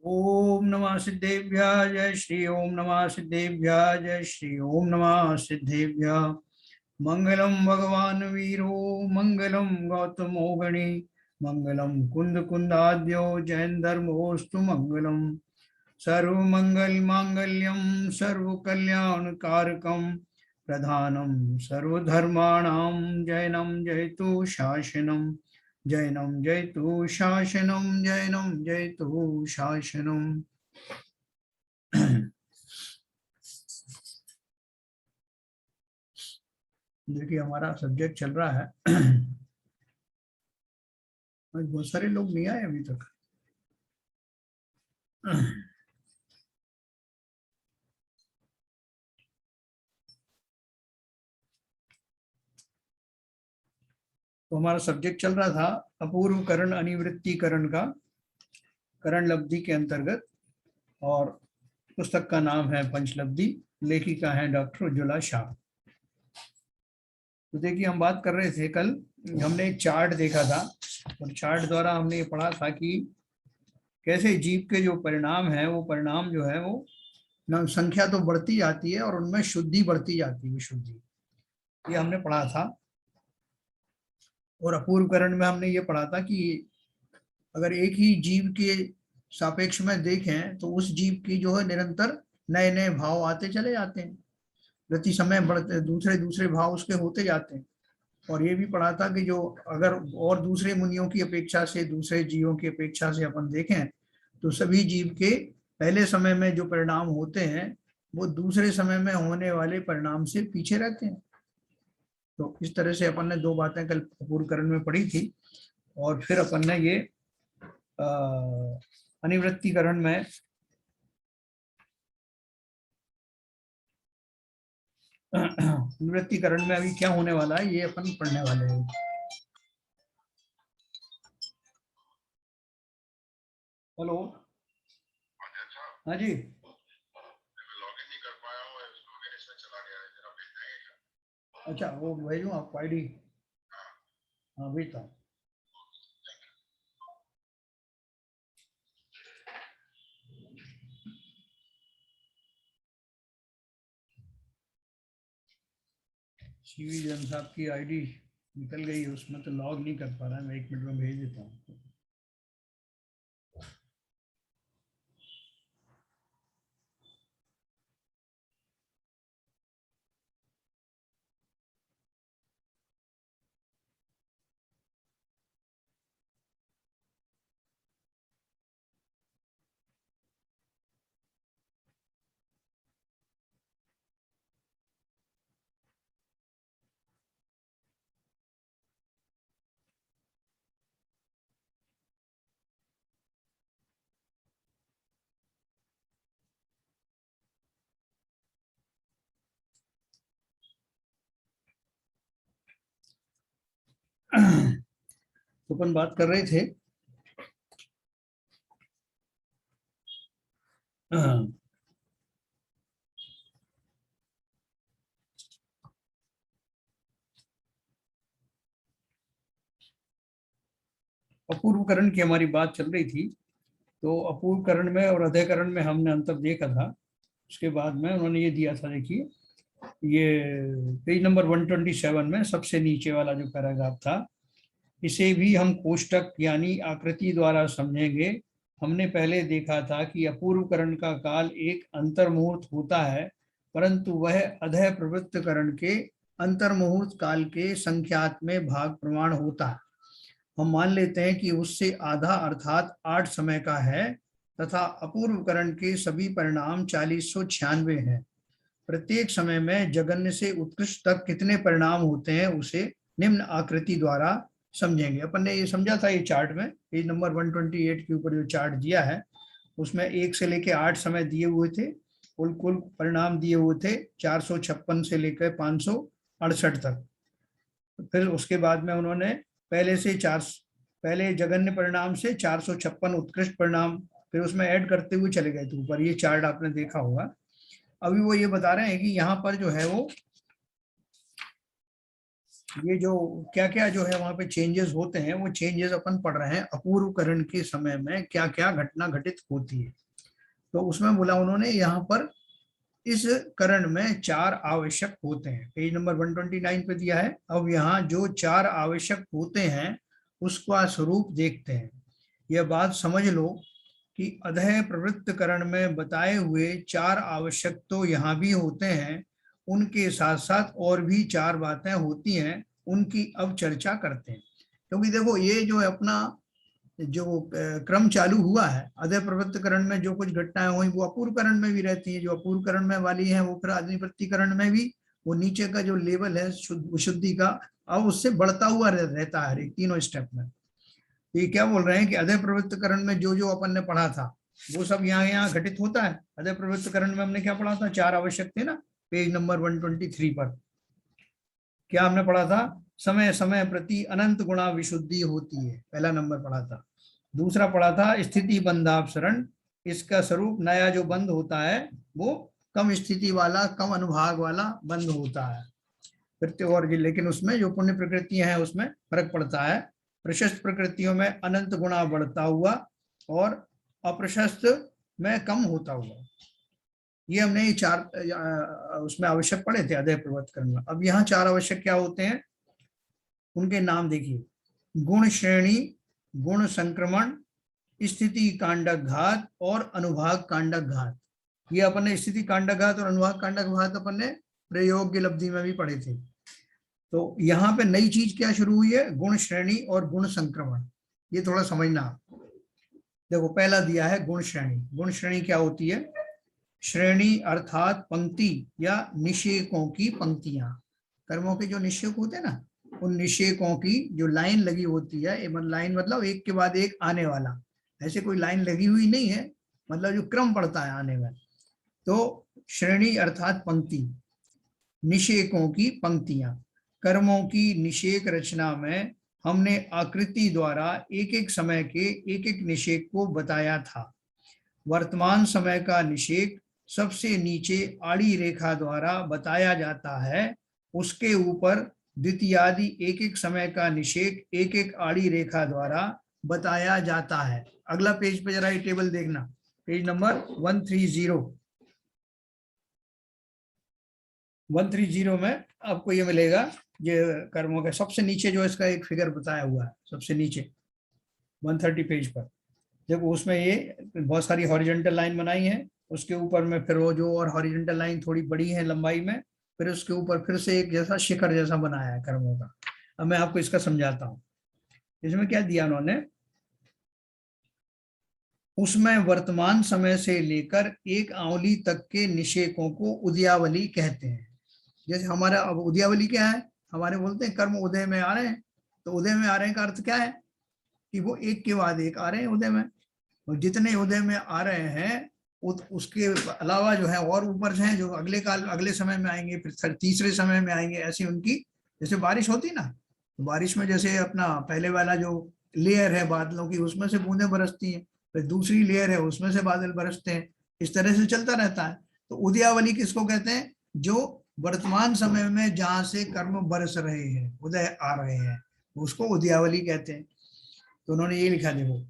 ओम नमः सिद्धेभ्यः जय श्री ओम नमः सिद्धेभ्यः जय श्री ओम नमः सिद्धेभ्यः। मंगलम भगवान वीरो मंगलम गौतमो गणे मंगलम कुंद कुंदाद्यो जैन धर्मोस्तु मंगलम। सर्वमंगल मांगल्यम सर्व कल्याण कारकम प्रधानम सर्वधर्माणां जैनम जयतु शासनम जैनम जयतु शासनम जैनम जयतु शासनम। देखिए हमारा सब्जेक्ट चल रहा है। आज बहुत सारे लोग नहीं आए अभी तक। तो हमारा सब्जेक्ट चल रहा था अपूर्व करण अनिवृत्तीकरण का करण लब्धि के अंतर्गत, और पुस्तक का नाम है पंचलब्धि, लेखिका है डॉक्टर उज्ज्वला शाह। तो देखिए हम बात कर रहे थे कल, हमने एक चार्ट देखा था और चार्ट द्वारा हमने ये पढ़ा था कि कैसे जीव के जो परिणाम है वो परिणाम जो है वो संख्या तो बढ़ती जाती है और उनमें शुद्धि बढ़ती जाती है, विशुद्धि, ये हमने पढ़ा था। और अपूर्वकरण में हमने ये पढ़ा था कि अगर एक ही जीव के सापेक्ष में देखें तो उस जीव की जो है निरंतर नए नए भाव आते चले जाते हैं, प्रति समय बढ़ते दूसरे दूसरे भाव उसके होते जाते हैं। और ये भी पढ़ा था कि जो अगर और दूसरे मुनियों की अपेक्षा से, दूसरे जीवों की अपेक्षा से अपन देखें तो सभी जीव के पहले समय में जो परिणाम होते हैं वो दूसरे समय में होने वाले परिणाम से पीछे रहते हैं। तो इस तरह से अपन ने दो बातें कल अपूर्वकरण में पढ़ी थी। और फिर अपन ने ये अनिवृत्तीकरण में अनिवृत्तीकरण में अभी क्या होने वाला है ये अपन पढ़ने वाले हैं। हेलो, हाँ जी, अच्छा वो भेजूँ आपको आईडी? हाँ भेजता हूँ। सीवी जैन साहब की आईडी निकल गई है, उसमें तो लॉग नहीं कर पा रहा है। मैं 1 मिनट में भेज देता हूँ। तो अपन बात कर रहे थे अपूर्वकरण की, हमारी बात चल रही थी। तो अपूर्वकरण में और अधेकरण में हमने अंतर देखा था। उसके बाद में उन्होंने ये दिया था, देखिए ये पेज नंबर 127 में सबसे नीचे वाला जो पैराग्राफ था, इसे भी हम कोष्टक यानी आकृति द्वारा समझेंगे। हमने पहले देखा था कि अपूर्वकरण का काल एक अंतर्मुहूर्त होता है, परंतु वह अधः प्रवृत्तकरण के अंतर्मुहूर्त काल के संख्यात में भाग प्रमाण होता है। हम मान लेते हैं कि उससे आधा अर्थात 8 समय का है, तथा अपूर्वकरण के सभी परिणाम 4096 हैं। प्रत्येक समय में जगन्य से उत्कृष्ट तक कितने परिणाम होते हैं उसे निम्न आकृति द्वारा समझेंगे। अपन ने ये समझा था, ये चार्ट में पेज नंबर 128 के ऊपर जो चार्ट दिया है उसमें 1 से लेकर 8 समय दिए हुए थे, कुल कुल परिणाम दिए हुए थे 456 से लेकर 568 तक। फिर उसके बाद में उन्होंने पहले जगन्य परिणाम से 456 उत्कृष्ट परिणाम फिर उसमें ऐड करते हुए चले गए थे ऊपर। ये चार्ट आपने देखा होगा। अभी वो ये बता रहे हैं कि यहाँ पर जो है वो ये जो क्या क्या जो है वहां पे चेंजेस होते हैं, वो चेंजेस अपन पढ़ रहे हैं अपूर्व करण के समय में क्या क्या घटना घटित होती है। तो उसमें बोला उन्होंने यहाँ पर इस करण में 4 आवश्यक होते हैं, पेज नंबर 129 पे दिया है। अब यहाँ जो 4 आवश्यक होते हैं उसका स्वरूप देखते हैं। यह बात समझ लो कि अधः प्रवृत्त करण में बताए हुए 4 आवश्यक तो यहाँ भी होते हैं, उनके साथ साथ और भी 4 बातें होती हैं, उनकी अब चर्चा करते हैं। क्योंकि देखो ये जो है अपना जो क्रम चालू हुआ है, अधः प्रवृत्त करण में जो कुछ घटनाएं हुई वो अपूर्व करण में भी रहती हैं, जो अपूर्व करण में वाली है वो फिर आदिप्रति करण में भी वो नीचे का जो लेवल है शुद्धि का अब उससे बढ़ता हुआ रहता है तीनों स्टेप में। ये क्या बोल रहे हैं कि अधः प्रवृत्त करण में जो जो अपन ने पढ़ा था वो सब यहाँ यहाँ घटित होता है। अधः प्रवृत्त करण में हमने क्या पढ़ा था, 4 आवश्यक थे ना, पेज नंबर 123 पर क्या हमने पढ़ा था, समय समय प्रति अनंत गुणा विशुद्धि होती है, पहला नंबर पढ़ा था। दूसरा पढ़ा था स्थिति बंधापसरण, इसका स्वरूप नया जो बंद होता है वो कम स्थिति वाला कम अनुभाग वाला बंद होता है। और लेकिन उसमें जो पुण्य प्रकृतियां हैं उसमें फर्क पड़ता है। प्रशस्त प्रकृतियों में अनंत गुणा बढ़ता हुआ और अप्रशस्त में कम होता हुआ। ये हमने ये 4 उसमें आवश्यक पढ़े थे अधः प्रवृत्त करण में। अब यहाँ 4 आवश्यक क्या होते हैं, उनके नाम देखिए। गुण श्रेणी, गुण संक्रमण, स्थिति कांडक घात और अनुभाग कांडक घात। ये अपन ने स्थिति कांडक घात और अनुभाग कांडक घात अपन ने प्रयोग की लब्धि में भी पढ़े थे। तो यहाँ पे नई चीज क्या शुरू हुई है, गुण श्रेणी और गुण संक्रमण। ये थोड़ा समझना। देखो पहला दिया है गुण श्रेणी। गुण श्रेणी क्या होती है, श्रेणी अर्थात पंक्ति या निषेकों की पंक्तियां। कर्मों के जो निषेक होते हैं ना, उन निषेकों की जो लाइन लगी होती है, लाइन मतलब एक के बाद एक आने वाला, ऐसे कोई लाइन लगी हुई नहीं है, मतलब जो क्रम पड़ता है आने में। तो श्रेणी अर्थात पंक्ति, निषेकों की पंक्तियां। कर्मों की निषेक रचना में हमने आकृति द्वारा एक एक समय के एक एक निषेक को बताया था। वर्तमान समय का निषेक सबसे नीचे आड़ी रेखा द्वारा बताया जाता है, उसके ऊपर द्वितीयादि एक एक समय का निषेक एक एक आड़ी रेखा द्वारा बताया जाता है। अगला पेज पे जरा ये टेबल देखना, पेज नंबर 130 में आपको ये मिलेगा। ये कर्मों के सबसे नीचे जो इसका एक फिगर बताया हुआ है, सबसे नीचे 130 पेज पर देखो, उसमें ये बहुत सारी हॉरिजॉन्टल लाइन बनाई है, उसके ऊपर में फिर वो जो और हॉरिजॉन्टल लाइन थोड़ी बड़ी है लंबाई में, फिर उसके ऊपर फिर से एक जैसा शिखर जैसा बनाया है कर्मों का। अब मैं आपको इसका समझाता हूँ। इसमें क्या दिया उन्होंने, उसमें वर्तमान समय से लेकर एक आंवली तक के निषेकों को उदयावली कहते हैं। जैसे हमारा अब उदयावली क्या है, हमारे बोलते हैं कर्म उदय में आ रहे हैं, तो उदय में आ रहे हैं का अर्थ क्या है कि वो एक के बाद एक आ रहे हैं उदय में। तो जितने उदय में आ रहे हैं उसके अलावा जो है और ऊपर से हैं जो अगले काल अगले समय में आएंगे, फिर तीसरे समय में आएंगे, ऐसी उनकी जैसे बारिश होती ना, तो बारिश में जैसे अपना पहले वाला जो लेयर है बादलों की उसमें से बूंदें बरसती हैं, फिर दूसरी लेयर है उसमें से बादल बरसते हैं, इस तरह से चलता रहता है। तो उदयावली किसको कहते हैं, जो वर्तमान समय में जहां से कर्म बरस रहे हैं, उदय आ रहे हैं, उसको उदयावली कहते हैं। तो उन्होंने ये लिखा, देखो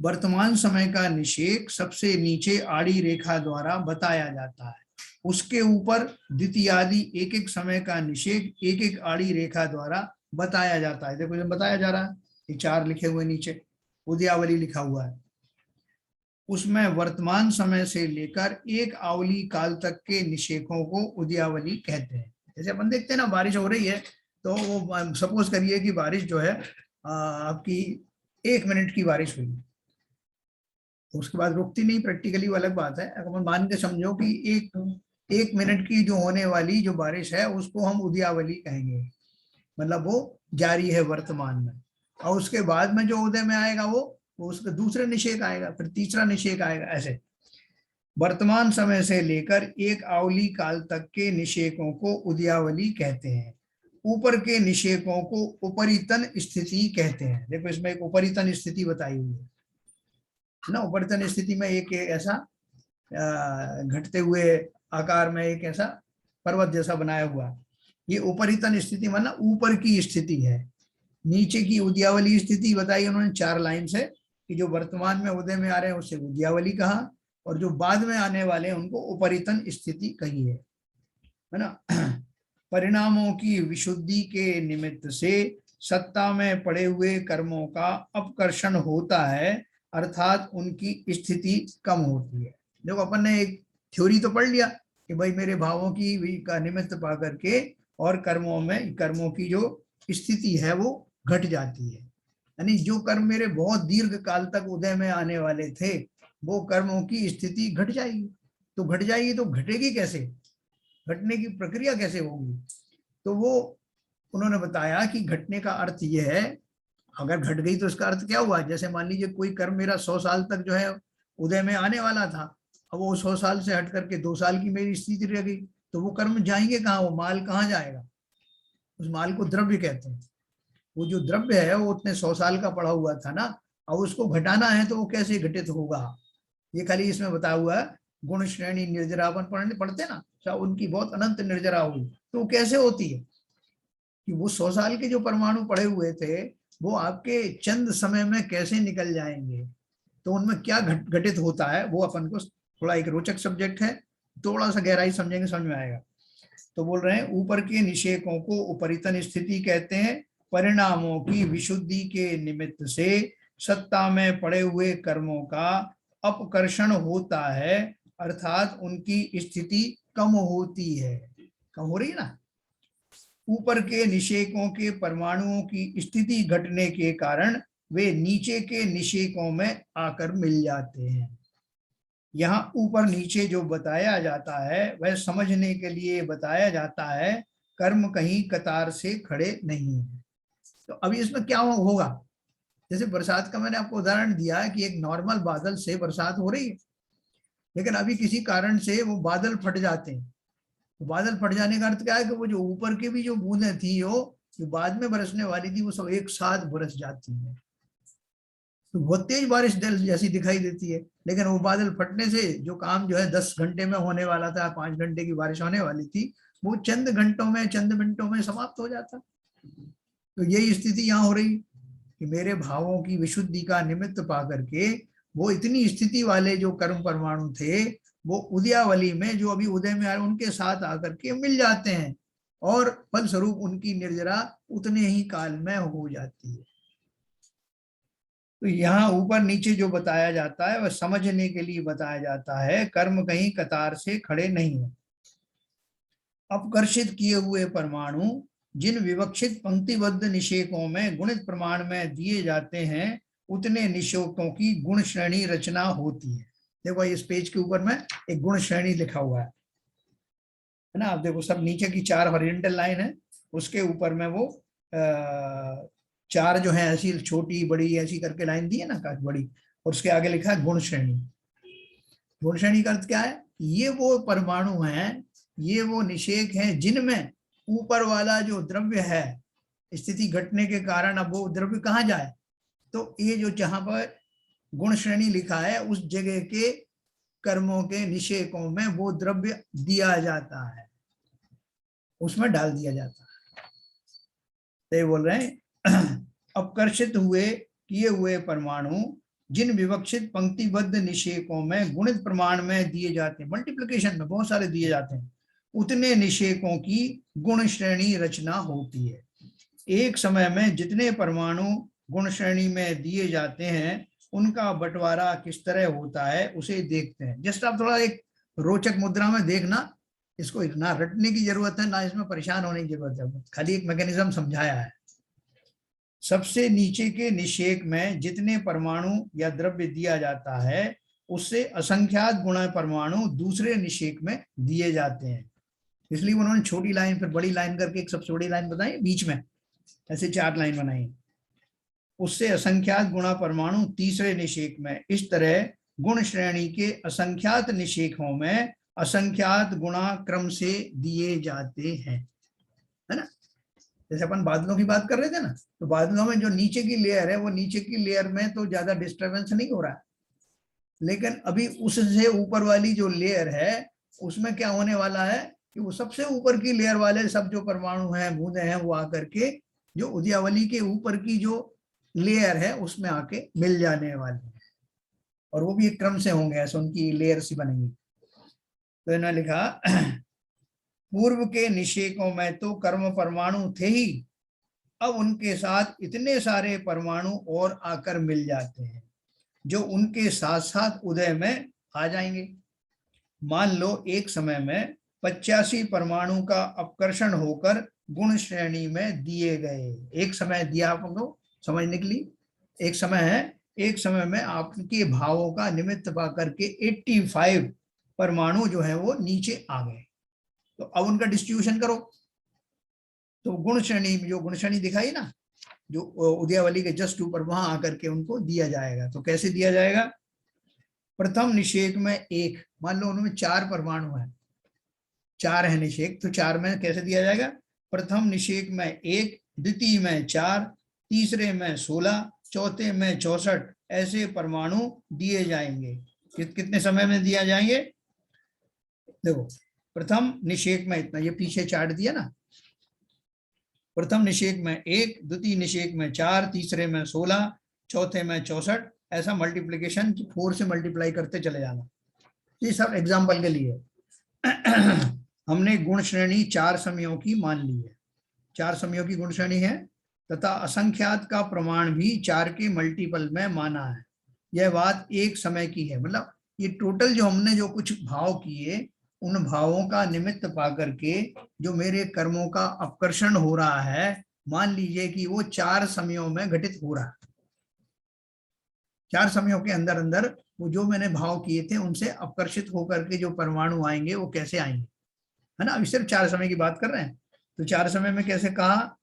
वर्तमान समय का निषेक सबसे नीचे आड़ी रेखा द्वारा बताया जाता है, उसके ऊपर द्वितीयादि एक एक समय का निषेक एक एक आड़ी रेखा द्वारा बताया जाता है। देखो जब बताया जा रहा है, ये 4 लिखे हुए नीचे उदयावली लिखा हुआ है, उसमें वर्तमान समय से लेकर एक आवली काल तक के निषेकों को उदयावली कहते हैं। जैसे अपन देखते हैं ना बारिश हो रही है, तो वो सपोज करिए कि बारिश जो है आपकी 1 मिनट की बारिश हुई, तो उसके बाद रुकती नहीं, प्रैक्टिकली वो अलग बात है। अगर मान के समझो कि एक मिनट की जो होने वाली जो बारिश है उसको हम उदयावली कहेंगे, मतलब वो जारी है वर्तमान में। और उसके बाद में जो उदय में आएगा वो उसका दूसरा निषेक आएगा, फिर तीसरा निषेक आएगा। ऐसे वर्तमान समय से लेकर एक आवली काल तक के निषेकों को उदयावली कहते हैं। ऊपर के निषेकों को उपरितन स्थिति कहते हैं। देखो इसमें एक उपरितन स्थिति बताई हुई है ना, उपरितन स्थिति में एक ऐसा घटते हुए आकार में एक ऐसा पर्वत जैसा बनाया हुआ, ये उपरितन स्थिति माना ऊपर की स्थिति है। नीचे की उद्यावली स्थिति बताई उन्होंने 4 लाइन से, कि जो वर्तमान में उदय में आ रहे हैं उसे उद्यावली कहा, और जो बाद में आने वाले हैं उनको उपरितन स्थिति कही है ना। परिणामों की विशुद्धि के निमित्त से सत्ता में पड़े हुए कर्मों का अपकर्षण होता है, अर्थात उनकी स्थिति कम होती है। देखो अपन ने एक थ्योरी तो पढ़ लिया कि भाई मेरे भावों की का निमित्त पा करके और कर्मों की जो स्थिति है वो घट जाती है, यानी जो कर्म मेरे बहुत दीर्घ काल तक उदय में आने वाले थे वो कर्मों की स्थिति घट जाएगी। तो घट जाएगी तो घटेगी कैसे, घटने की प्रक्रिया कैसे होगी, तो वो उन्होंने बताया कि घटने का अर्थ यह है, अगर घट गई तो इसका अर्थ क्या हुआ, जैसे मान लीजिए कोई कर्म मेरा 100 साल तक जो है उदय में आने वाला था, अब वो 100 साल से हट करके 2 साल की मेरी स्थिति रह गई, तो वो कर्म जाएंगे कहाँ, वो माल कहाँ जाएगा, उस माल को द्रव्य कहते हैं। वो जो द्रव्य है वो उतने 100 साल का पड़ा हुआ था ना, अब उसको घटाना है तो वो कैसे घटित होगा, ये खाली इसमें बताया हुआ है। गुण श्रेणी निर्जरापन पढ़ते ना, चाहे उनकी बहुत अनंत निर्जरा हुई तो वो कैसे होती है, कि वो 100 साल के जो परमाणु पड़े हुए थे वो आपके चंद समय में कैसे निकल जाएंगे, तो उनमें क्या घटित होता है, वो अपन को थोड़ा एक रोचक सब्जेक्ट है, थोड़ा सा गहराई समझेंगे समझ में आएगा। तो बोल रहे हैं ऊपर के निषेकों को उपरितन स्थिति कहते हैं। परिणामों की विशुद्धि के निमित्त से सत्ता में पड़े हुए कर्मों का अपकर्षण होता है, अर्थात उनकी स्थिति कम होती है, कम हो रही है ना। ऊपर के निषेकों के परमाणुओं की स्थिति घटने के कारण वे नीचे के निषेकों में आकर मिल जाते हैं। यहाँ ऊपर नीचे जो बताया जाता है वह समझने के लिए बताया जाता है, कर्म कहीं कतार से खड़े नहीं है। तो अभी इसमें क्या होगा, जैसे बरसात का मैंने आपको उदाहरण दिया है कि एक नॉर्मल बादल से बरसात हो रही है, लेकिन अभी किसी कारण से वो बादल फट जाते हैं। तो बादल फट जाने का अर्थ क्या है कि वो जो ऊपर की भी जो बूंदें थी वो जो बाद में बरसने वाली थी वो सब एक साथ बरस जाती है, तो बहुत तेज बारिश जैसी दिखाई देती है, लेकिन वो बादल फटने से जो काम जो है 10 घंटे में होने वाला था, 5 घंटे की बारिश होने वाली थी, वो चंद घंटों में चंद मिनटों में समाप्त हो जाता। तो यही स्थिति यहाँ हो रही कि मेरे भावों की विशुद्धि का निमित्त पा करके वो इतनी स्थिति वाले जो कर्म परमाणु थे वो उदयावली में जो अभी उदय में आ रहे उनके साथ आकर के मिल जाते हैं, और फलस्वरूप उनकी निर्जरा उतने ही काल में हो जाती है। तो यहाँ ऊपर नीचे जो बताया जाता है वह समझने के लिए बताया जाता है, कर्म कहीं कतार से खड़े नहीं है। अपकर्षित किए हुए परमाणु जिन विवक्षित पंक्तिबद्ध निषेकों में गुणित प्रमाण में दिए जाते हैं उतने निषेकों की गुण श्रेणी रचना होती है। देखो इस पेज के ऊपर में एक गुण श्रेणी लिखा हुआ है ना, आप देखो सब नीचे की 4 हॉरिजॉन्टल लाइन है, उसके ऊपर में वो 4 जो है ऐसी छोटी बड़ी ऐसी करके लाइन दी है ना काफी बड़ी, और उसके आगे लिखा है गुण श्रेणी। गुण श्रेणी का अर्थ क्या है, ये वो परमाणु हैं, ये वो निषेक हैं जिनमें ऊपर वाला जो द्रव्य है स्थिति घटने के कारण अब वो द्रव्य कहाँ जाए, तो ये जो जहां पर गुण श्रेणी लिखा है उस जगह के कर्मों के निषेकों में वो द्रव्य दिया जाता है, उसमें डाल दिया जाता है। तो ये बोल रहे हैं अपकर्षित हुए किए हुए परमाणु जिन विवक्षित पंक्तिबद्ध निषेकों में गुणित प्रमाण में दिए जाते हैं, मल्टीप्लिकेशन में बहुत सारे दिए जाते हैं, उतने निषेकों की गुण श्रेणी रचना होती है। एक समय में जितने परमाणु गुण श्रेणी में दिए जाते हैं उनका बंटवारा किस तरह होता है उसे देखते हैं। जस्ट आप थोड़ा एक रोचक मुद्रा में देखना, इसको ना रटने की जरूरत है ना इसमें परेशान होने की जरूरत है, खाली एक मैकेनिज्म समझाया है। सबसे नीचे के निषेक में जितने परमाणु या द्रव्य दिया जाता है उससे असंख्यात गुणा परमाणु दूसरे निषेक में दिए जाते हैं, इसलिए उन्होंने छोटी लाइन फिर बड़ी लाइन करके एक सबसे बड़ी लाइन बताई बीच में, ऐसे 4 लाइन बनाई। उससे असंख्यात गुणा परमाणु तीसरे निषेक में, इस तरह गुण श्रेणी के असंख्यात निषेकों में असंख्यात गुणा क्रम से दिए जाते हैं, है ना। जैसे अपन बादलों की बात कर रहे थे ना, तो बादलों में जो नीचे की लेयर है वो नीचे की लेयर में तो ज्यादा डिस्टर्बेंस नहीं हो रहा है, लेकिन अभी उससे ऊपर वाली जो लेयर है उसमें क्या होने वाला है कि वो सबसे ऊपर की लेयर वाले सब जो परमाणु हैं, बूंदे हैं, वो आकर के जो उद्यावली के ऊपर की जो लेयर है उसमें आके मिल जाने वाले हैं, और वो भी एक क्रम से होंगे, ऐसे उनकी लेयर सी बनेंगी। तो इन्होंने लिखा पूर्व के निषेकों में तो कर्म परमाणु थे ही, अब उनके साथ इतने सारे परमाणु और आकर मिल जाते हैं जो उनके साथ साथ उदय में आ जाएंगे। मान लो एक समय में 85 परमाणु का अपकर्षण होकर गुण श्रेणी में दिए गए। एक समय दिया आपको समझने के लिए, एक समय है, एक समय में आपके भावों का निमित्त पा करके 85 परमाणु जो है वो नीचे आ गए। तो अब उनका डिस्ट्रीब्यूशन करो, तो गुण श्रेणी, जो गुण श्रेणी दिखाई ना, जो उदयावली के जस्ट ऊपर, वहां आकर के उनको दिया जाएगा। तो कैसे दिया जाएगा? प्रथम निषेक में एक, मान लो उनमें 4 परमाणु है, 4 है निषेक, तो 4 में कैसे दिया जाएगा? प्रथम निषेक में 1, द्वितीय में 4, तीसरे में 16, चौथे में 64, ऐसे परमाणु दिए जाएंगे। कितने समय में दिया जाएंगे? देखो, प्रथम निषेक में इतना, ये पीछे चार्ट दिया ना, प्रथम निषेक में 1, द्वितीय निषेक में 4, तीसरे में 16, चौथे में 64, ऐसा मल्टीप्लिकेशन 4 से मल्टीप्लाई करते चले जाना। ये सब एग्जाम्पल के लिए हमने गुण श्रेणी 4 समयों की मान ली है, 4 समयों की गुण श्रेणी है, तथा असंख्यात का प्रमाण भी 4 के मल्टीपल में माना है। यह बात एक समय की है, मतलब ये टोटल जो हमने जो कुछ भाव किए, उन भावों का निमित्त पा करके जो मेरे कर्मों का अपकर्षण हो रहा है, मान लीजिए कि वो 4 समयों में घटित हो रहा है। 4 समयों के अंदर अंदर वो जो मैंने भाव किए थे उनसे अपकर्षित होकर के जो परमाणु आएंगे वो कैसे आएंगे, है ना। अभी सिर्फ 4 समय की बात कर रहे हैं, तो 4 समय में कैसे कहा?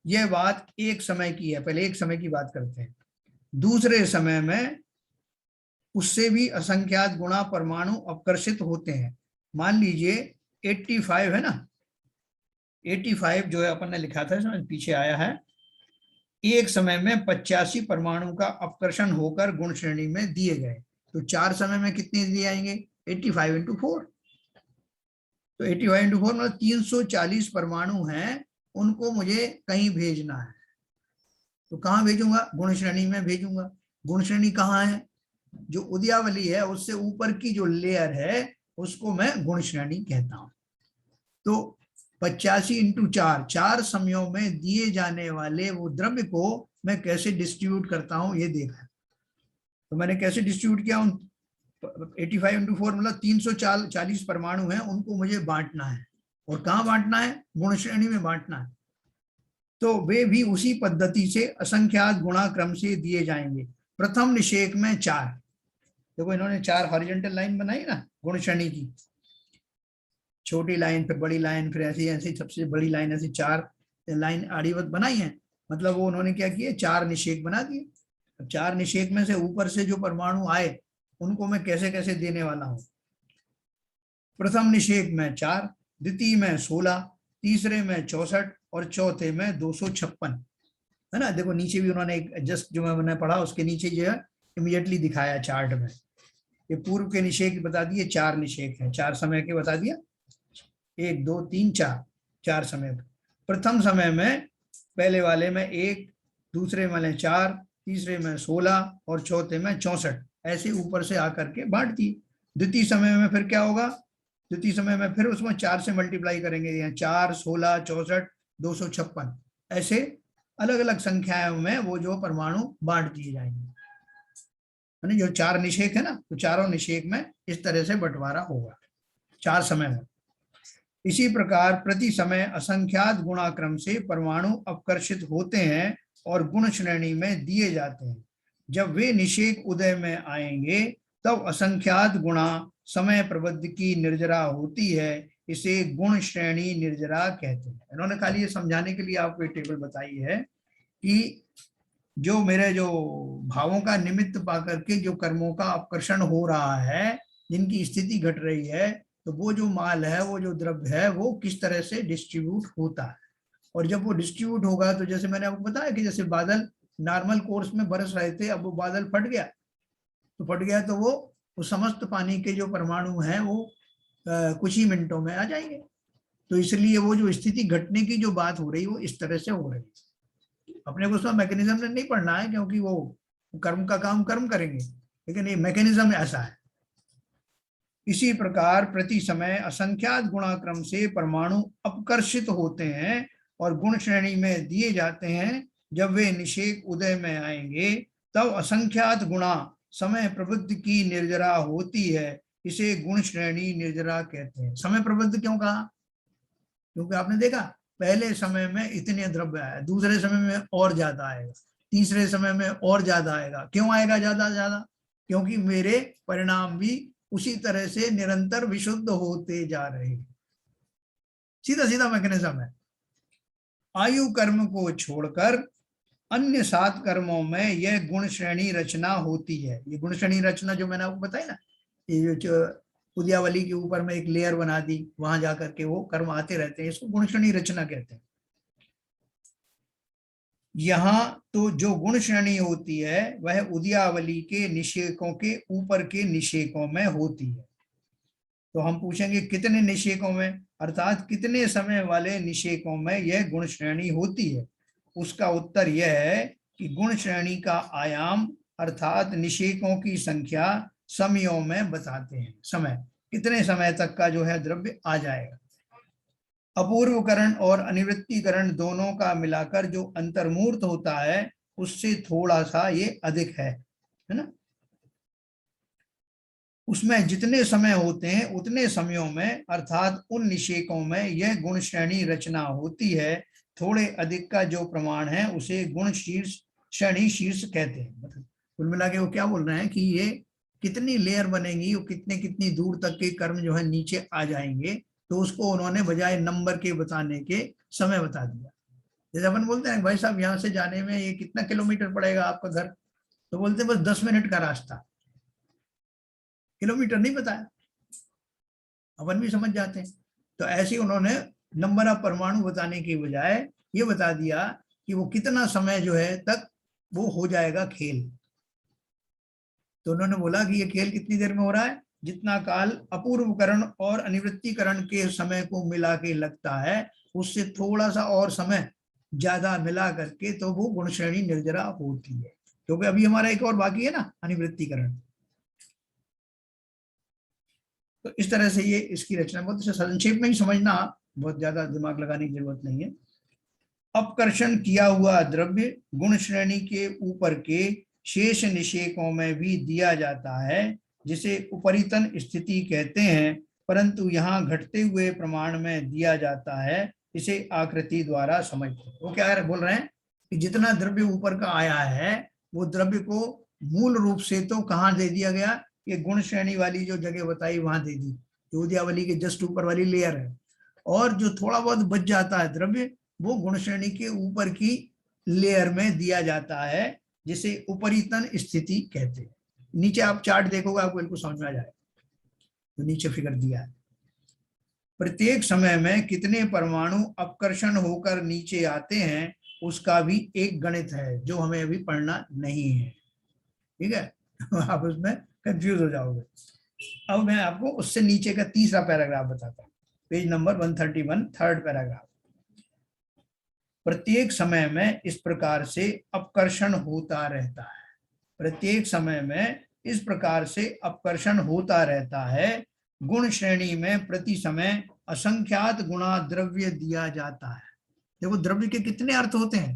यह बात एक समय की है, पहले एक समय की बात करते हैं। दूसरे समय में उससे भी असंख्यात गुणा परमाणु अपकर्षित होते हैं। मान लीजिए 85 है ना, 85 जो है अपन ने लिखा था, इसमें पीछे आया है, एक समय में 85 परमाणु का अपकर्षण होकर गुण श्रेणी में दिए गए। तो 4 समय में कितने दिए आएंगे? 85 इंटू 4, तो 85 इंटू 4 मतलब 340 परमाणु हैं, उनको मुझे कहीं भेजना है। तो कहाँ भेजूंगा? गुण श्रेणी में भेजूंगा। गुण श्रेणी कहाँ है? जो उदयावली है उससे ऊपर की जो लेयर है उसको मैं गुण श्रेणी कहता हूं। तो 85 इंटू 4, 4 समयों में दिए जाने वाले वो द्रव्य को मैं कैसे डिस्ट्रीब्यूट करता हूं ये देखा। तो मैंने कैसे डिस्ट्रीब्यूट किया? 85 इंटू 4 मतलब 340 परमाणु हैं, उनको मुझे बांटना है। और कहाँ बांटना है? गुण श्रेणी में बांटना है। तो वे भी उसी पद्धति से असंख्यात गुणा क्रम से दिए जाएंगे। प्रथम निषेक में 4, देखो इन्होंने 4 हॉरिजॉन्टल लाइन बनाई ना गुण श्रेणी की, छोटी लाइन फिर बड़ी लाइन, फिर ऐसी ऐसी सबसे बड़ी लाइन, ऐसी 4 लाइन आड़ीवत बनाई है। मतलब वो उन्होंने क्या किया? 4 निषेक बना दिए। अब 4 निषेक में से ऊपर से जो परमाणु आए उनको मैं कैसे कैसे देने वाला हूं। प्रथम निषेक में 4, द्वितीय में 16, तीसरे में 64 और चौथे में 256, है ना। देखो नीचे भी उन्होंने जस्ट जो मैंने पढ़ा उसके नीचे जो है इमीडिएटली दिखाया चार्ट में। ये पूर्व के निषेक बता दिए, 4 निषेक हैं, 4 समय के बता दिया, 1 2 3 4, 4 समय। प्रथम समय में पहले वाले में 1, दूसरे में 4, तीसरे में 16 और चौथे में 64, ऐसे ऊपर से आकर के बांट दी। द्वितीय समय में फिर क्या होगा? द्वितीय समय में फिर उसमें 4 से मल्टीप्लाई करेंगे, यहाँ 4, 16, 64, 256, ऐसे अलग अलग संख्याओं में वो जो परमाणु बांट दिए जाएंगे। जो 4 निषेक है ना, तो चारों निषेक में इस तरह से बंटवारा होगा 4 समय में। इसी प्रकार प्रति समय असंख्यात गुणाक्रम से परमाणु अपकर्षित होते हैं और गुण श्रेणी में दिए जाते हैं। जब वे निषेक उदय में आएंगे तब असंख्यात गुणा समय प्रबद्ध की निर्जरा होती है, इसे गुण श्रेणी निर्जरा कहते हैं। इन्होंने खाली ये समझाने के लिए आपको टेबल बताई है कि जो मेरे जो भावों का निमित्त पाकर के जो कर्मों का अपकर्षण हो रहा है, जिनकी स्थिति घट रही है, तो वो जो माल है, वो जो द्रव्य है, वो किस तरह से डिस्ट्रीब्यूट होता है। और जब वो डिस्ट्रीब्यूट होगा तो जैसे मैंने आपको बताया कि जैसे बादल नॉर्मल कोर्स में बरस रहे थे, अब वो बादल फट गया, तो वो समस्त पानी के जो परमाणु हैं वो कुछ ही मिनटों में आ जाएंगे, तो इसलिए वो जो स्थिति घटने की जो बात हो रही है वो इस तरह से हो रही है। अपने को उसमें मैकेनिज्म नहीं पढ़ना है, क्योंकि वो कर्म का काम कर्म करेंगे, लेकिन ये मैकेनिज्म ऐसा है। इसी प्रकार प्रति समय असंख्यात गुणाक्रम से परमाणु अपकर्षित होते हैं और गुण श्रेणी में दिए जाते हैं। जब वे निषेक उदय में आएंगे तब असंख्यात गुणा समय प्रबुद्ध की निर्जरा होती है। इसे गुण श्रेणी निर्जरा कहते हैं। समय प्रबुद्ध क्यों कहा? क्योंकि आपने देखा पहले समय में इतने द्रव्य आए, दूसरे समय में और ज्यादा आएगा, तीसरे समय में और ज्यादा आएगा। क्यों आएगा ज्यादा ज्यादा? क्योंकि मेरे परिणाम भी उसी तरह से निरंतर विशुद्ध होते जा रहे हैं। सीधा सीधा मैकेनिज्म है। आयु कर्म को छोड़कर अन्य 7 कर्मों में यह गुण श्रेणी रचना होती है। ये गुण श्रेणी रचना जो मैंने आपको बताया ना, ये जो उद्यावली के ऊपर में एक लेयर बना दी, वहां जाकर के वो कर्म आते रहते हैं, इसको गुण श्रेणी रचना कहते हैं। यहाँ तो जो गुण श्रेणी होती है वह उद्यावली के निषेकों के ऊपर के निषेकों में होती है। तो हम पूछेंगे कितने निषेकों में, अर्थात कितने समय वाले निषेकों में यह गुण श्रेणी होती है। उसका उत्तर यह है कि गुण श्रेणी का आयाम अर्थात निषेकों की संख्या समयों में बताते हैं। समय कितने समय तक का जो है द्रव्य आ जाएगा। अपूर्वकरण और अनिवृत्तिकरण दोनों का मिलाकर जो अंतर्मूर्त होता है उससे थोड़ा सा ये अधिक है ना। उसमें जितने समय होते हैं उतने समयों में अर्थात उन निषेकों में यह गुण श्रेणी रचना होती है। थोड़े अधिक का जो प्रमाण है उसे गुण शीर्ष श्रेणी शीर्ष कहते हैं। मतलब कुल मिला के वो क्या बोल रहे हैं कि ये कितनी लेयर बनेंगी और कितने कितनी दूर तक के कर्म जो है नीचे आ जाएंगे, तो उसको उन्होंने बजाय नंबर के बताने के समय बता दिया। जैसे अपन बोलते हैं भाई साहब यहाँ से जाने में ये कितना किलोमीटर पड़ेगा आपका घर, तो बोलते बस 10 मिनट का रास्ता, किलोमीटर नहीं बताया, अपन भी समझ जाते हैं। तो ऐसे उन्होंने नंबर ऑफ परमाणु बताने की बजाय ये बता दिया कि वो कितना समय जो है तक वो हो जाएगा खेल। तो उन्होंने बोला कि ये खेल कितनी देर में हो रहा है, जितना काल अपूर्वकरण और अनिवृत्तिकरण के समय को मिला के लगता है उससे थोड़ा सा और समय ज्यादा मिला करके तो वो गुण श्रेणी निर्जरा होती है। क्योंकि अभी हमारा एक और बाकी है ना, अनिवृत्तिकरण। तो इस तरह से ये इसकी रचना बहुत संक्षेप में ही समझना, बहुत ज्यादा दिमाग लगाने की जरूरत नहीं है। अपकर्षण किया हुआ द्रव्य गुण श्रेणी के ऊपर के शेष निषेकों में भी दिया जाता है, जिसे उपरितन स्थिति कहते हैं, परंतु यहाँ घटते हुए प्रमाण में दिया जाता है। इसे आकृति द्वारा समझते हैं। वो क्या बोल रहे हैं कि जितना द्रव्य ऊपर का आया है वो द्रव्य को मूल रूप से तो कहाँ दे दिया गया, ये गुण श्रेणी वाली जो जगह बताई वहां दे दी, जो उद्यावली के जस्ट ऊपर वाली लेयर है। और जो थोड़ा बहुत बच जाता है द्रव्य वो गुण श्रेणी के ऊपर की लेयर में दिया जाता है, जिसे उपरितन स्थिति कहते हैं। नीचे आप चार्ट देखोगे आपको बिल्कुल समझ में आ जाएगा, तो नीचे फिगर दिया है। प्रत्येक समय में कितने परमाणु अपकर्षण होकर नीचे आते हैं उसका भी एक गणित है जो हमें अभी पढ़ना नहीं है, ठीक है। आप उसमें कंफ्यूज हो जाओगे। अब मैं आपको उससे नीचे का तीसरा पैराग्राफ बताता हूँ, पेज नंबर 131, थर्ड पैराग्राफ। प्रत्येक समय में इस प्रकार से अपकर्षण होता रहता है। प्रत्येक समय में इस प्रकार से अपकर्षण होता रहता है। गुण श्रेणी में प्रति समय असंख्यात गुणा द्रव्य दिया जाता है। देखो द्रव्य के कितने अर्थ होते हैं,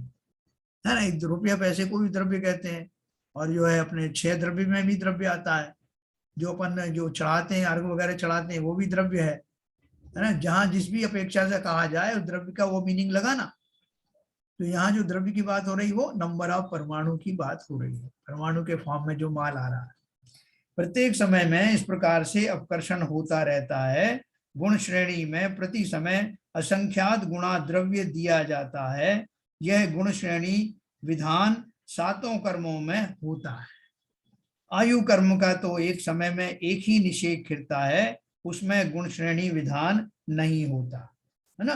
है ना। 1 रुपया पैसे को भी द्रव्य कहते हैं, और जो है अपने 6 द्रव्य में भी द्रव्य आता है। जो अपन जो चढ़ाते हैं, अर्घ वगैरह चढ़ाते हैं, वो भी द्रव्य है ना। जहां जिस भी अपेक्षा से कहा जाए उस द्रव्य का वो मीनिंग लगाना। तो यहाँ जो द्रव्य की बात हो रही वो नंबर ऑफ परमाणु की बात हो रही है, परमाणु के फॉर्म में जो माल आ रहा है। प्रत्येक समय में इस प्रकार से अपकर्षण होता रहता है। गुण श्रेणी में प्रति समय असंख्यात गुणा द्रव्य दिया जाता है। यह गुण श्रेणी विधान 7 कर्मों में होता है। आयु कर्म का तो एक समय में एक ही निषेक खिलता है, उसमें गुण श्रेणी विधान नहीं होता, है ना।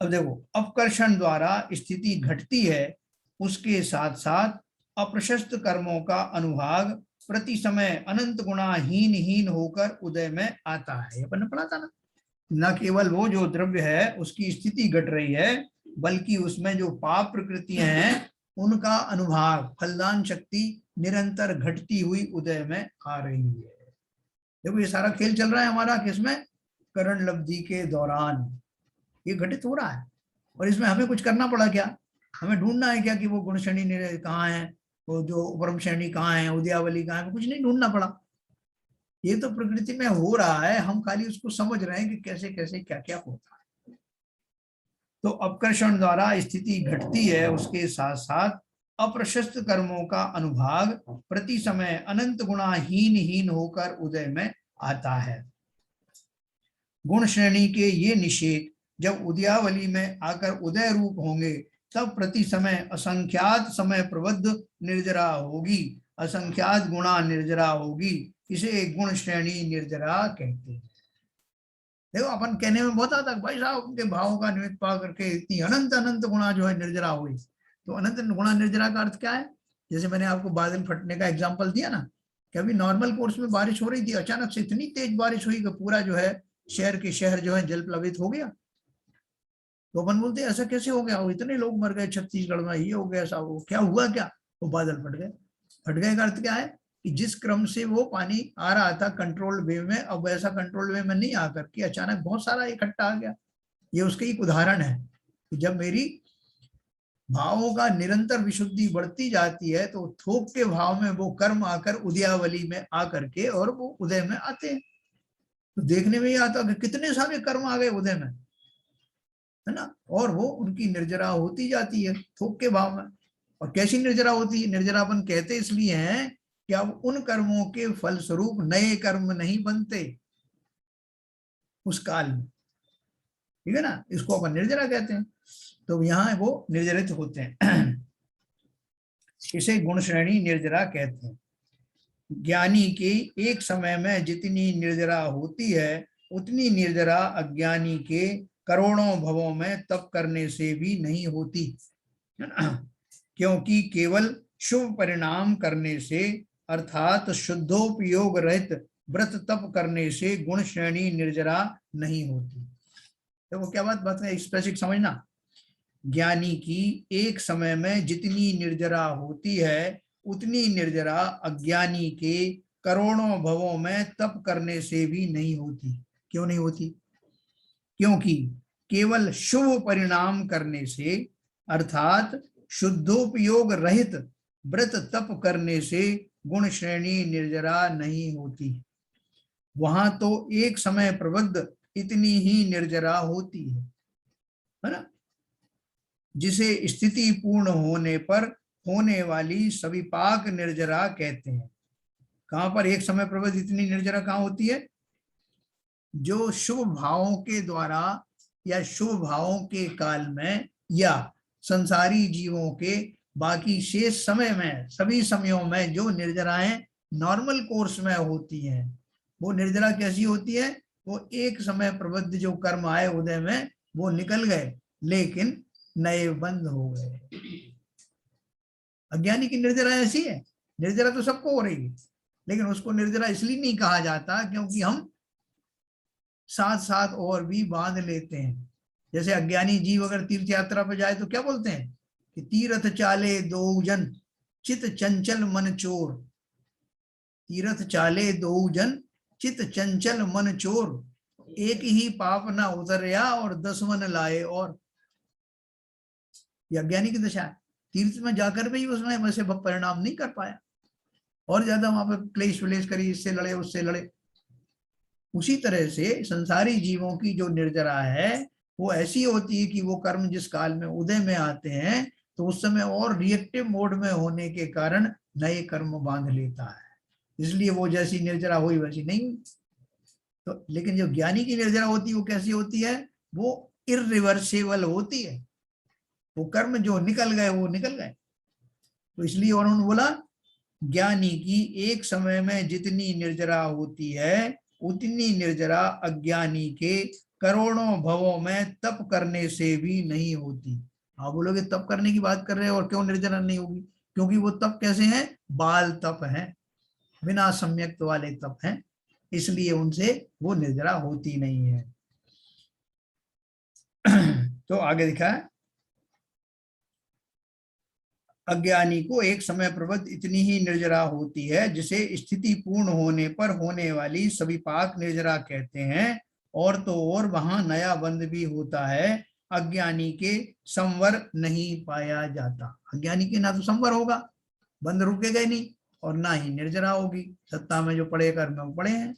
अब देखो अपकर्षण द्वारा स्थिति घटती है, उसके साथ साथ अप्रशस्त कर्मों का अनुभाग प्रति समय अनंत गुणा हीन होकर उदय में आता है। अपन ने पढ़ा था ना न केवल वो जो द्रव्य है उसकी स्थिति घट रही है, बल्कि उसमें जो पाप प्रकृतियां हैं उनका अनुभाग, फलदान शक्ति निरंतर घटती हुई उदय में आ रही है। देखो ये सारा खेल चल रहा है हमारा किसमें, करण लब्धि के दौरान ये घटित हो रहा है। और इसमें हमें कुछ करना पड़ा क्या, हमें ढूंढना है क्या कि वो गुण श्रेणी कहाँ है, वो जो उपरम श्रेणी कहाँ है, उदयावली कहाँ है, कुछ नहीं ढूंढना पड़ा। ये तो प्रकृति में हो रहा है, हम खाली उसको समझ रहे हैं कि कैसे कैसे क्या क्या होता है। तो अपकर्षण द्वारा स्थिति घटती है, उसके साथ साथ अप्रशस्त कर्मों का अनुभाग प्रति समय अनंत गुणा हीन होकर उदय में आता है। गुण श्रेणी के ये निषेध जब उदयावली में आकर उदय रूप होंगे, तब प्रति समय असंख्यात समय प्रबद्ध निर्जरा होगी, असंख्यात गुणा निर्जरा होगी। इसे गुण श्रेणी निर्जरा कहते हैं। देखो अपन कहने में बहुत आता है भाई साहब उनके भावों का निमित्त पा करके इतनी अनंत अनंत गुणा जो है निर्जरा हुई। तो अनंत गुणा निर्जरा का अर्थ क्या है, जैसे मैंने आपको बादल फटने का एग्जांपल दिया ना, कि अभी नॉर्मल कोर्स में बारिश हो रही थी, अचानक से इतनी तेज बारिश हुई कि पूरा जो है शहर के शहर जो है जल प्लावित हो गया। तो अपन बोलते ऐसा कैसे हो गया, वो इतने लोग मर गए छत्तीसगढ़ में, ये हो गया, ऐसा वो क्या हुआ, क्या वो बादल फट गए। फट गए का अर्थ क्या है कि जिस क्रम से वो पानी आ रहा था कंट्रोल वे में, अब वैसा कंट्रोल वे में नहीं आकर के अचानक बहुत सारा इकट्ठा आ गया। ये उसका एक उदाहरण है कि जब मेरी भावों का निरंतर विशुद्धि बढ़ती जाती है तो थोक के भाव में वो कर्म आकर उदयावली में आकर के और वो उदय में आते हैं। तो देखने में ही आता कि कितने सारे कर्म आ गए उदय में, है ना, और वो उनकी निर्जरा होती जाती है थोक के भाव में। और कैसी निर्जरा होती है, निर्जरापन कहते इसलिए हैं कि अब उन कर्मों के फल स्वरूप नए कर्म नहीं बनते उस काल में, ठीक है ना, इसको अपन निर्जरा कहते हैं। तो यहाँ वो निर्जरित होते हैं, इसे गुण श्रेणी निर्जरा कहते हैं। ज्ञानी की एक समय में जितनी निर्जरा होती है उतनी निर्जरा अज्ञानी के करोड़ों भवों में तप करने से भी नहीं होती, है ना, क्योंकि केवल शुभ परिणाम करने से अर्थात शुद्धोपयोग रहित व्रत तप करने से गुण श्रेणी निर्जरा नहीं होती। तो वो क्या बात है स्पेसिफिक समझना। ज्ञानी की एक समय में जितनी निर्जरा होती है उतनी निर्जरा अज्ञानी के करोड़ों भवों में तप करने से भी नहीं होती। क्यों नहीं होती, क्योंकि केवल शुभ परिणाम करने से अर्थात शुद्धोपयोग रहित व्रत तप करने से गुण श्रेणी निर्जरा नहीं होती। वहां तो एक समय प्रबद्ध इतनी ही निर्जरा होती है ना, जिसे स्थिति पूर्ण होने पर होने वाली सविपाक निर्जरा कहते हैं। कहां पर एक समय प्रबद्ध इतनी निर्जरा कहां होती है, जो शुभ भावों के द्वारा या शुभ भावों के काल में या संसारी जीवों के बाकी शेष समय में, सभी समयों में जो निर्जराएं नॉर्मल कोर्स में होती हैं, वो निर्जरा कैसी होती है, वो एक समय प्रबद्ध जो कर्म आए उदय में वो निकल गए लेकिन नए बंद हो गए। अज्ञानी की निर्जरा ऐसी है, निर्जरा तो सबको हो रही है लेकिन उसको निर्जरा इसलिए नहीं कहा जाता क्योंकि हम साथ साथ और भी बांध लेते हैं। जैसे अज्ञानी जीव अगर तीर्थ यात्रा पर जाए तो क्या बोलते हैं कि तीर्थ चाले दो जन चित चंचल मन चोर, तीर्थ चाले दो जन चित चंचल मन चोर, एक ही पाप ना उतरया और 10 मन लाए। और ये अज्ञानी की दशा है, तीर्थ में जाकर भी उसने वैसे परिणाम नहीं कर पाया और ज्यादा वहां पर क्लेश विलेश करी, इससे लड़े उससे लड़े। उसी तरह से संसारी जीवों की जो निर्जरा है वो ऐसी होती है कि वो कर्म जिस काल में उदय में आते हैं तो उस समय और रिएक्टिव मोड में होने के कारण नए कर्म बांध लेता है, इसलिए वो जैसी निर्जरा हुई वैसी नहीं हुई। तो लेकिन जो ज्ञानी की निर्जरा होती है वो कैसी होती है, वो इरिवर्सिबल होती है, वो कर्म जो निकल गए वो निकल गए। तो इसलिए उन्होंने बोला ज्ञानी की एक समय में जितनी निर्जरा होती है उतनी निर्जरा अज्ञानी के करोड़ों भवों में तप करने से भी नहीं होती। आप बोलोगे तप करने की बात कर रहे हैं और क्यों निर्जरा नहीं होगी, क्योंकि वो तप कैसे हैं, बाल तप हैं, बिना सम्यक्त वाले तप हैं, इसलिए उनसे वो निर्जरा होती नहीं है। तो आगे लिखा है, अज्ञानी को एक समय प्रवृत्त इतनी ही निर्जरा होती है जिसे स्थिति पूर्ण होने पर होने वाली सविपाक निर्जरा कहते हैं, और तो और वहां नया बंध भी होता है। अज्ञानी के संवर नहीं पाया जाता। अज्ञानी के ना तो संवर होगा, बंध रुकेगा ही नहीं, और ना ही निर्जरा होगी। सत्ता में जो पड़े कर्म वो पड़े हैं,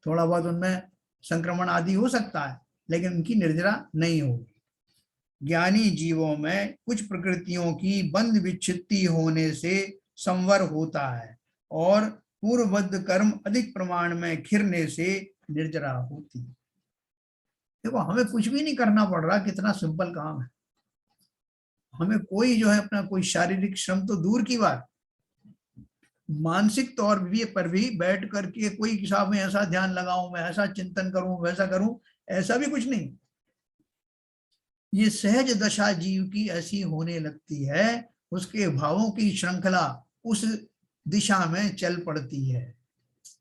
थोड़ा बहुत उनमें संक्रमण आदि हो सकता है, लेकिन उनकी निर्जरा नहीं होगी। ज्ञानी जीवों में कुछ प्रकृतियों की बंध विच्छित्ति होने से संवर होता है, और पूर्वबद्ध कर्म अधिक प्रमाण में खिरने से निर्जरा होती है। देखो, हमें कुछ भी नहीं करना पड़ रहा, कितना सिंपल काम है। हमें कोई जो है अपना कोई शारीरिक श्रम तो दूर की बात, मानसिक तौर पर भी बैठ करके कोई हिसाब में ऐसा ध्यान लगाऊं, मैं ऐसा चिंतन करूं, वैसा करूं, ऐसा भी कुछ नहीं। ये सहज दशा जीव की ऐसी होने लगती है, उसके भावों की श्रृंखला उस दिशा में चल पड़ती है,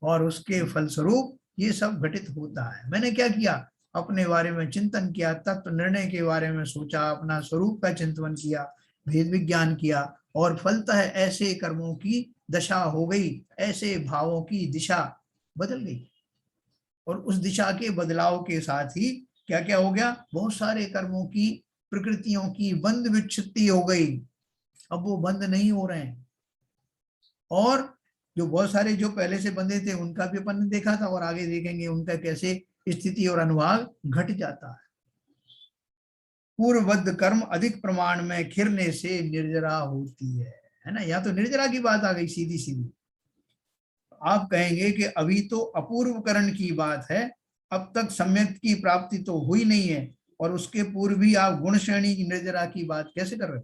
और उसके फलस्वरूप ये सब घटित होता है। मैंने क्या किया, अपने बारे में चिंतन किया, तत्व निर्णय के बारे में सोचा, अपना स्वरूप का चिंतन किया, भेद विज्ञान किया, और फलतः ऐसे कर्मों की दशा हो गई, ऐसे भावों की दिशा बदल गई। और उस दिशा के बदलाव के साथ ही क्या क्या हो गया, बहुत सारे कर्मों की प्रकृतियों की बंध विच्छित्ति हो गई। अब वो बंद नहीं हो रहे हैं, और जो बहुत सारे जो पहले से बंधे थे उनका भी अपन ने देखा था, और आगे देखेंगे उनका कैसे स्थिति और अनुभाग घट जाता है। पूर्वबद्ध कर्म अधिक प्रमाण में खिरने से निर्जरा होती है ना। यहाँ तो निर्जरा की बात आ गई सीधी सीधी। आप कहेंगे कि अभी तो अपूर्व करण की बात है, अब तक सम्यक की प्राप्ति तो हुई नहीं है, और उसके पूर्व भी आप गुण श्रेणी की निर्जरा की बात कैसे कर रहे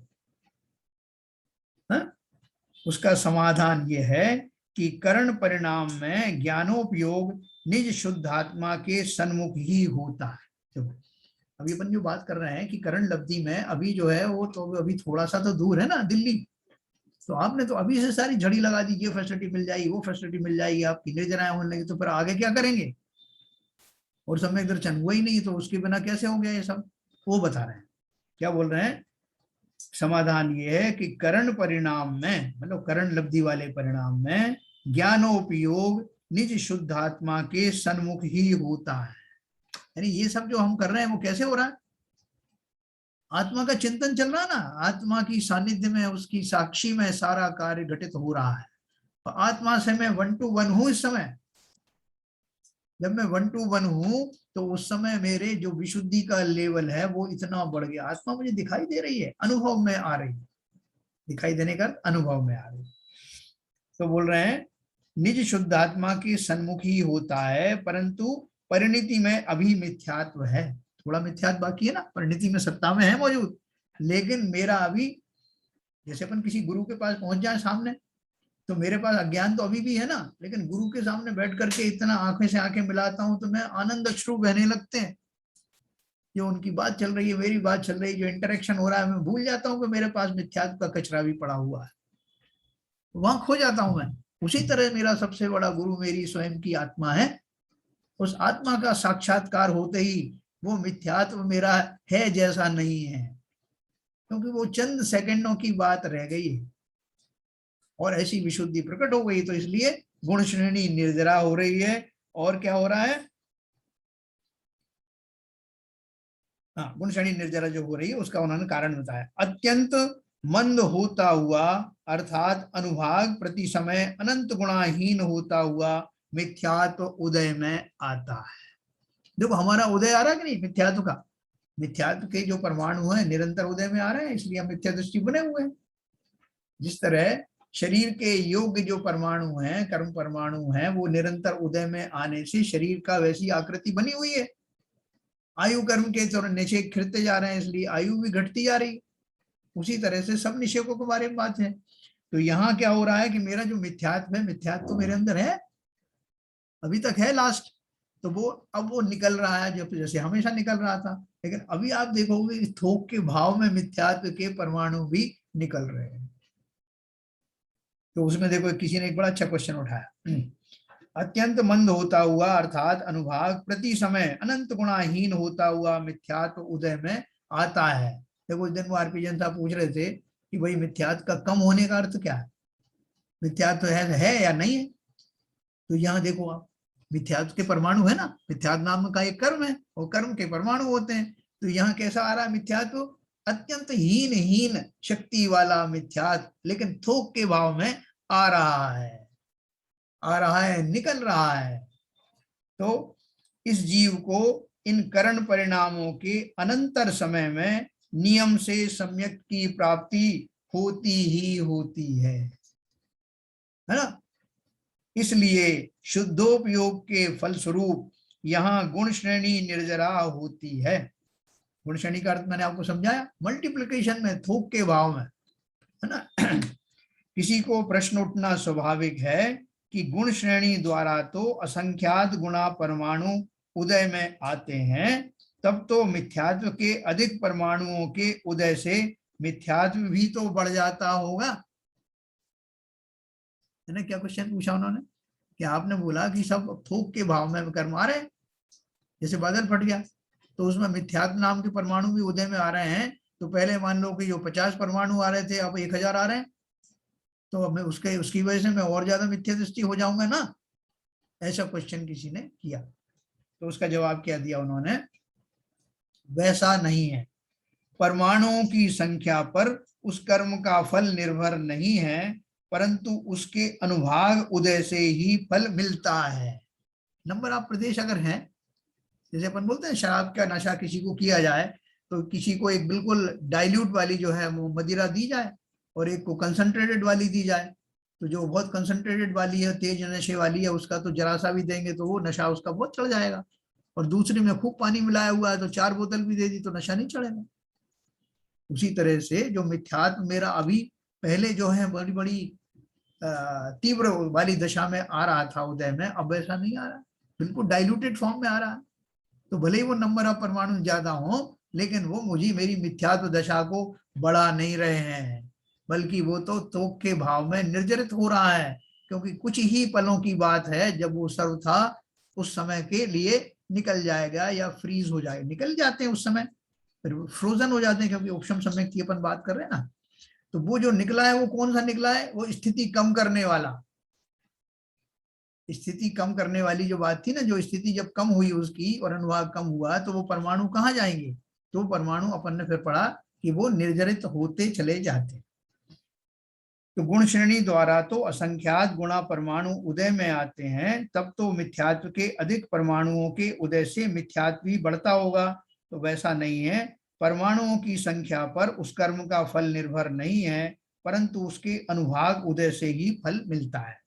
हैं? उसका समाधान ये है कि करण परिणाम में ज्ञानोपयोग निज शुद्धात्मा के सन्मुख ही होता है। अभी अपन जो बात कर रहे हैं कि करण लब्धि में अभी जो है वो तो अभी थोड़ा सा तो दूर है ना दिल्ली, तो आपने तो अभी से सारी झड़ी लगा दी, ये फैसिलिटी मिल जाएगी, वो फैसिलिटी मिल जाएगी, आपकी निर्जराएं होने लगी, तो फिर आगे क्या करेंगे? और समय दर्शन हुआ ही नहीं, तो उसके बिना कैसे हो गया ये सब? वो बता रहे हैं, क्या बोल रहे हैं? समाधान ये है कि करण परिणाम में, मतलब करण लब्धि वाले परिणाम में ज्ञानोपयोग निज शुद्धात्मा के सन्मुख ही होता है। यानी ये सब जो हम कर रहे हैं वो कैसे हो रहा है? आत्मा का चिंतन चल रहा है ना, आत्मा की सानिध्य में, उसकी साक्षी में सारा कार्य घटित हो रहा है। तो आत्मा से मैं 1 to 1 हूं इस समय। जब मैं 1 to 1 हूं तो उस समय मेरे जो विशुद्धि का लेवल है वो इतना बढ़ गया, आत्मा मुझे दिखाई दे रही है, अनुभव में आ रही है, दिखाई देने का अनुभव में आ रही है। तो बोल रहे हैं निज शुद्ध आत्मा के सन्मुख ही होता है, परंतु परिणति में अभी मिथ्यात्व है, थोड़ा मिथ्यात्व बाकी है ना। परिणति में सत्ता में है मौजूद, लेकिन मेरा अभी, जैसे अपन किसी गुरु के पास पहुंच जाए सामने, तो मेरे पास अज्ञान तो अभी भी है ना, लेकिन गुरु के सामने बैठ करके इतना आंखें से आंखें मिलाता हूं तो मैं आनंद अश्रु बहने लगते हैं। जो उनकी बात चल रही है, मेरी बात चल रही है, जो इंटरेक्शन हो रहा है, मैं भूल जाता हूँ कि मेरे पास मिथ्यात्व का कचरा भी पड़ा हुआ है, वहां खो जाता हूं मैं। उसी तरह मेरा सबसे बड़ा गुरु मेरी स्वयं की आत्मा है। उस आत्मा का साक्षात्कार होते ही वो मिथ्यात्व मेरा है जैसा नहीं है, क्योंकि वो चंद सेकंडों की बात रह गई है और ऐसी विशुद्धि प्रकट हो गई। तो इसलिए गुण श्रेणी निर्जरा हो रही है। और क्या हो रहा है? हाँ, गुण श्रेणी निर्जरा जो हो रही है उसका उन्होंने कारण बताया। अत्यंत मंद होता हुआ अर्थात अनुभाग प्रति समय अनंत गुणाहीन होता हुआ मिथ्यात्व उदय में आता है। देखो हमारा उदय आ रहा है कि नहीं मिथ्यात्व का? मिथ्यात्व के जो परमाणु है निरंतर उदय में आ रहे हैं, इसलिए हम मिथ्या दृष्टि बने हुए हैं। जिस तरह शरीर के योग्य जो परमाणु हैं, कर्म परमाणु हैं, वो निरंतर उदय में आने से शरीर का वैसी आकृति बनी हुई है। आयु कर्म के निषेध खिरते जा रहे हैं, इसलिए आयु भी घटती जा रही। उसी तरह से सब निषेधों के बारे में बात है। तो यहाँ क्या हो रहा है कि मेरा जो मिथ्यात्व है, मिथ्यात्व तो मेरे अंदर है, अभी तक है लास्ट, तो वो अब वो निकल रहा है, जब जैसे हमेशा निकल रहा था। लेकिन अभी आप देखोगे थोक के भाव में मिथ्यात्व के परमाणु भी निकल रहे हैं। तो उसमें देखो किसी ने एक बड़ा अच्छा क्वेश्चन उठाया, अत्यंत मंद होता हुआ अर्थात अनुभाग प्रति समय अनंत गुणाहीन होता हुआ मिथ्यात्व उदय में आता है। देखो उस दिन वो आरपी जैन साहब पूछ रहे थे कि भाई मिथ्यात्व का कम होने का अर्थ क्या है, मिथ्यात्व है या नहीं है। तो यहाँ देखो आप, मिथ्यात्व के परमाणु है ना, मिथ्यात्व नाम का एक कर्म है और कर्म के परमाणु होते हैं। तो यहाँ कैसा आ रहा है मिथ्यात्व, अत्यंत हीन शक्ति वाला मिथ्यात्व, लेकिन थोक के भाव में आ रहा है, निकल रहा है। तो इस जीव को इन करण परिणामों के अनंतर समय में नियम से सम्यक की प्राप्ति होती ही होती है ना। इसलिए शुद्धोपयोग के फलस्वरूप यहाँ गुण श्रेणी निर्जरा होती है। गुण श्रेणी का अर्थ मैंने आपको समझाया, मल्टीप्लिकेशन में, थोक के भाव में, है ना। किसी को प्रश्न उठना स्वाभाविक है कि गुण श्रेणी द्वारा तो असंख्यात गुणा परमाणु उदय में आते हैं, तब तो मिथ्यात्व के अधिक परमाणुओं के उदय से मिथ्यात्व भी तो बढ़ जाता होगा, है ना। क्या क्वेश्चन पूछा उन्होंने कि आपने बोला कि सब थोक के भाव में कर्म आ रहे हैं, जैसे बादल फट गया तो उसमें मिथ्यात्व नाम के परमाणु भी उदय में आ रहे हैं। तो पहले मान लो कि जो 50 परमाणु आ रहे थे अब 1000 आ रहे हैं, तो अब मैं उसकी वजह से मैं और ज्यादा मिथ्या दृष्टि हो जाऊंगा ना। ऐसा क्वेश्चन किसी ने किया, तो उसका जवाब क्या दिया उन्होंने, वैसा नहीं है। परमाणुओं की संख्या पर उस कर्म का फल निर्भर नहीं है, परंतु उसके अनुभाग उदय से ही फल मिलता है। नंबर ऑफ प्रदेश अगर है, जैसे अपन बोलते हैं शराब का नशा किसी को किया जाए, तो किसी को एक बिल्कुल डाइल्यूट वाली जो है वो मदिरा दी जाए और एक को कंसंट्रेटेड वाली दी जाए। तो जो बहुत कंसंट्रेटेड वाली है, तेज नशे वाली है, उसका तो जरा सा भी देंगे तो वो नशा उसका बहुत चढ़ जाएगा। और दूसरे में खूब पानी मिलाया हुआ है तो 4 बोतल भी दे दी तो नशा नहीं चढ़ेगा। उसी तरह से जो मिथ्यात्व मेरा अभी पहले जो है बड़ी बड़ी तीव्र वाली दशा में आ रहा था उदय में, अब ऐसा नहीं आ रहा, बिल्कुल डाइल्यूटेड फॉर्म में आ रहा है। तो भले ही वो नंबर ऑफ परमाणु ज्यादा हो, लेकिन वो मुझे मेरी मिथ्यात्व दशा को बढ़ा नहीं रहे हैं, बल्कि वो तो तोक के भाव में निर्जरित हो रहा है। क्योंकि कुछ ही पलों की बात है, जब वो सर्व था उस समय के लिए निकल जाएगा या फ्रीज हो जाएगा, निकल जाते हैं उस समय, फिर फ्रोजन हो जाते हैं, क्योंकि उपशम सम्यक की अपन बात कर रहे हैं ना। तो वो जो निकला है वो कौन सा निकला है, वो स्थिति कम करने वाला, स्थिति कम करने वाली जो बात थी ना, जो स्थिति जब कम हुई उसकी और अनुभाग कम हुआ तो वो परमाणु कहाँ जाएंगे, तो परमाणु अपन ने फिर पढ़ा कि वो निर्जरित होते चले जाते। तो गुण श्रेणी द्वारा तो असंख्यात गुणा परमाणु उदय में आते हैं, तब तो मिथ्यात्व के अधिक परमाणुओं के उदय से मिथ्यात्व भी बढ़ता होगा। तो वैसा नहीं है, परमाणुओं की संख्या पर उस कर्म का फल निर्भर नहीं है, परंतु उसके अनुभाग उदय से ही फल मिलता है।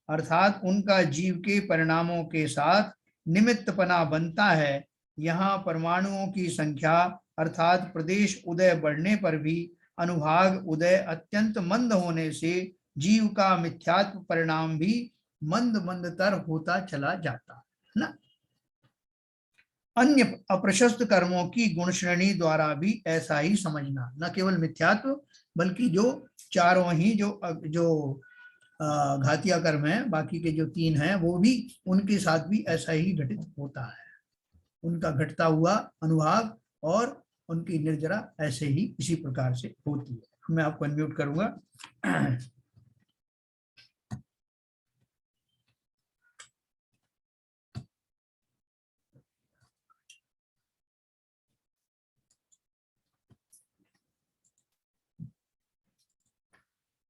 अर्थात उनका जीव के परिणामों के साथ निमित्तपना बनता है। यहाँ परमाणुओं की संख्या अर्थात प्रदेश उदय बढ़ने पर भी अनुभाग उदय अत्यंत मंद होने से जीव का मिथ्यात्व परिणाम भी मंद मंदतर होता चला जाता है ना। अन्य अप्रशस्त कर्मों की गुण श्रेणी द्वारा भी ऐसा ही समझना, न केवल मिथ्यात्व बल्कि जो चारों ही जो घातिया कर्म है, बाकी के जो 3 हैं वो भी, उनके साथ भी ऐसा ही घटित होता है। उनका घटता हुआ अनुभाग और उनकी निर्जरा ऐसे ही इसी प्रकार से होती है। मैं आपको अनम्यूट करूंगा।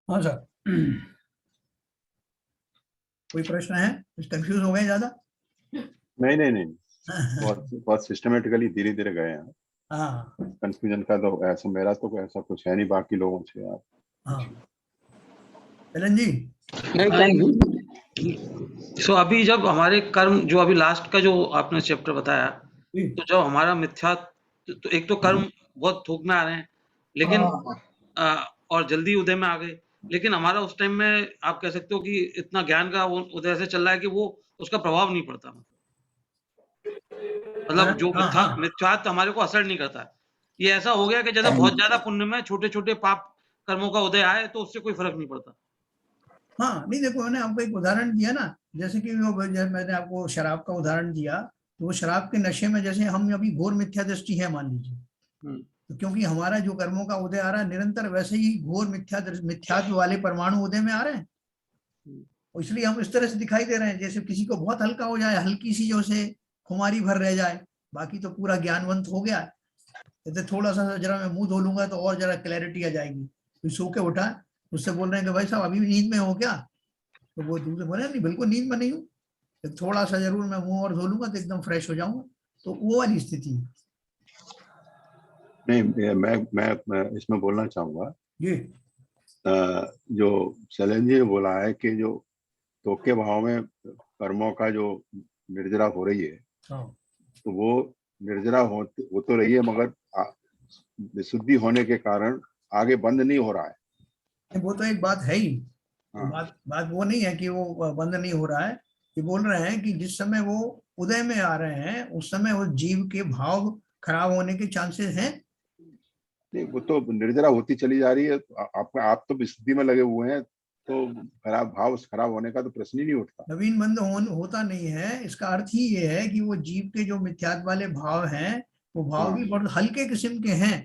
हाँ सर, कोई प्रश्न है? कंफ्यूज हो गए ज्यादा? नहीं बहुत सिस्टमेटिकली धीरे धीरे गए हैं। हाँ, कंफ्यूजन का तो ऐसा मेरा तो ऐसा कुछ है नहीं, बाकी लोगों से यार। हाँ एलन जी। सो अभी जब हमारे कर्म जो अभी लास्ट का जो आपने चैप्टर बताया, तो जब हमारा मिथ्या, तो एक तो कर्म बहुत थोक में आ रहे हैं, लेकिन और जल्दी उदय में आ गए, लेकिन हमारा उस टाइम में आप कह सकते हो कि इतना ज्ञान का वो उदय से चल रहा है कि वो उसका प्रभाव नहीं पड़ता, मतलब जो मिथ्यात्व हमारे को असर नहीं करता है। ये ऐसा हो गया कि जैसे बहुत ज्यादा पुण्य में छोटे छोटे पाप कर्मों का उदय आए तो उससे कोई फर्क नहीं पड़ता। हाँ नहीं, देखो मैंने आपको एक उदाहरण दिया ना, जैसे कि वो मैंने आपको शराब का उदाहरण दिया, तो वो शराब के नशे में जैसे हम अभी घोर मिथ्या दृष्टि है मान लीजिए, तो क्योंकि हमारा जो कर्मों का उदय आ रहा है निरंतर, वैसे ही घोर मिथ्यात्व वाले परमाणु उदय में आ रहे हैं, इसलिए हम इस तरह से दिखाई दे रहे हैं जैसे किसी को बहुत हल्का हो जाए, हल्की सी जो से खुमारी भर रह जाए, बाकी तो पूरा ज्ञानवंत हो गया। जैसे थोड़ा सा जरा मैं मुंह धो लूंगा तो और जरा क्लैरिटी आ जाएगी। तो सो के उठा, उससे बोल रहे हैं कि भाई साहब अभी भी नींद में हो क्या? तो वो दूसरे बोले नहीं बिल्कुल नींद में नहीं हूँ, थोड़ा सा जरूर मैं मुंह और धो लूंगा तो एकदम फ्रेश हो जाऊंगा। तो वो वाली स्थिति। नहीं, मैं इसमें बोलना चाहूंगा, जी जो शैलेंद्र जी ने बोला है कि जो तोके भाव में कर्मों का जो निर्जरा हो रही है, तो वो निर्जरा हो तो रही है, मगर विशुद्धि होने के कारण आगे बंद नहीं हो रहा है। वो तो एक बात है ही। हाँ। बात वो नहीं है कि वो बंद नहीं हो रहा है, ये बोल रहे हैं कि जिस समय वो उदय में आ रहे हैं उस समय वो जीव के भाव खराब होने के चांसेस हैं। नहीं, वो तो निर्जरा होती चली जा रही है। आप तो विशुद्धि में लगे हुए हैं, तो खराब होने का तो प्रश्न ही नहीं उठता। नवीन बंद होता नहीं है। इसका अर्थ ही ये है कि वो जीव के जो मिथ्यात्व वाले भाव हैं वो भाव भी बहुत हल्के किस्म के हैं,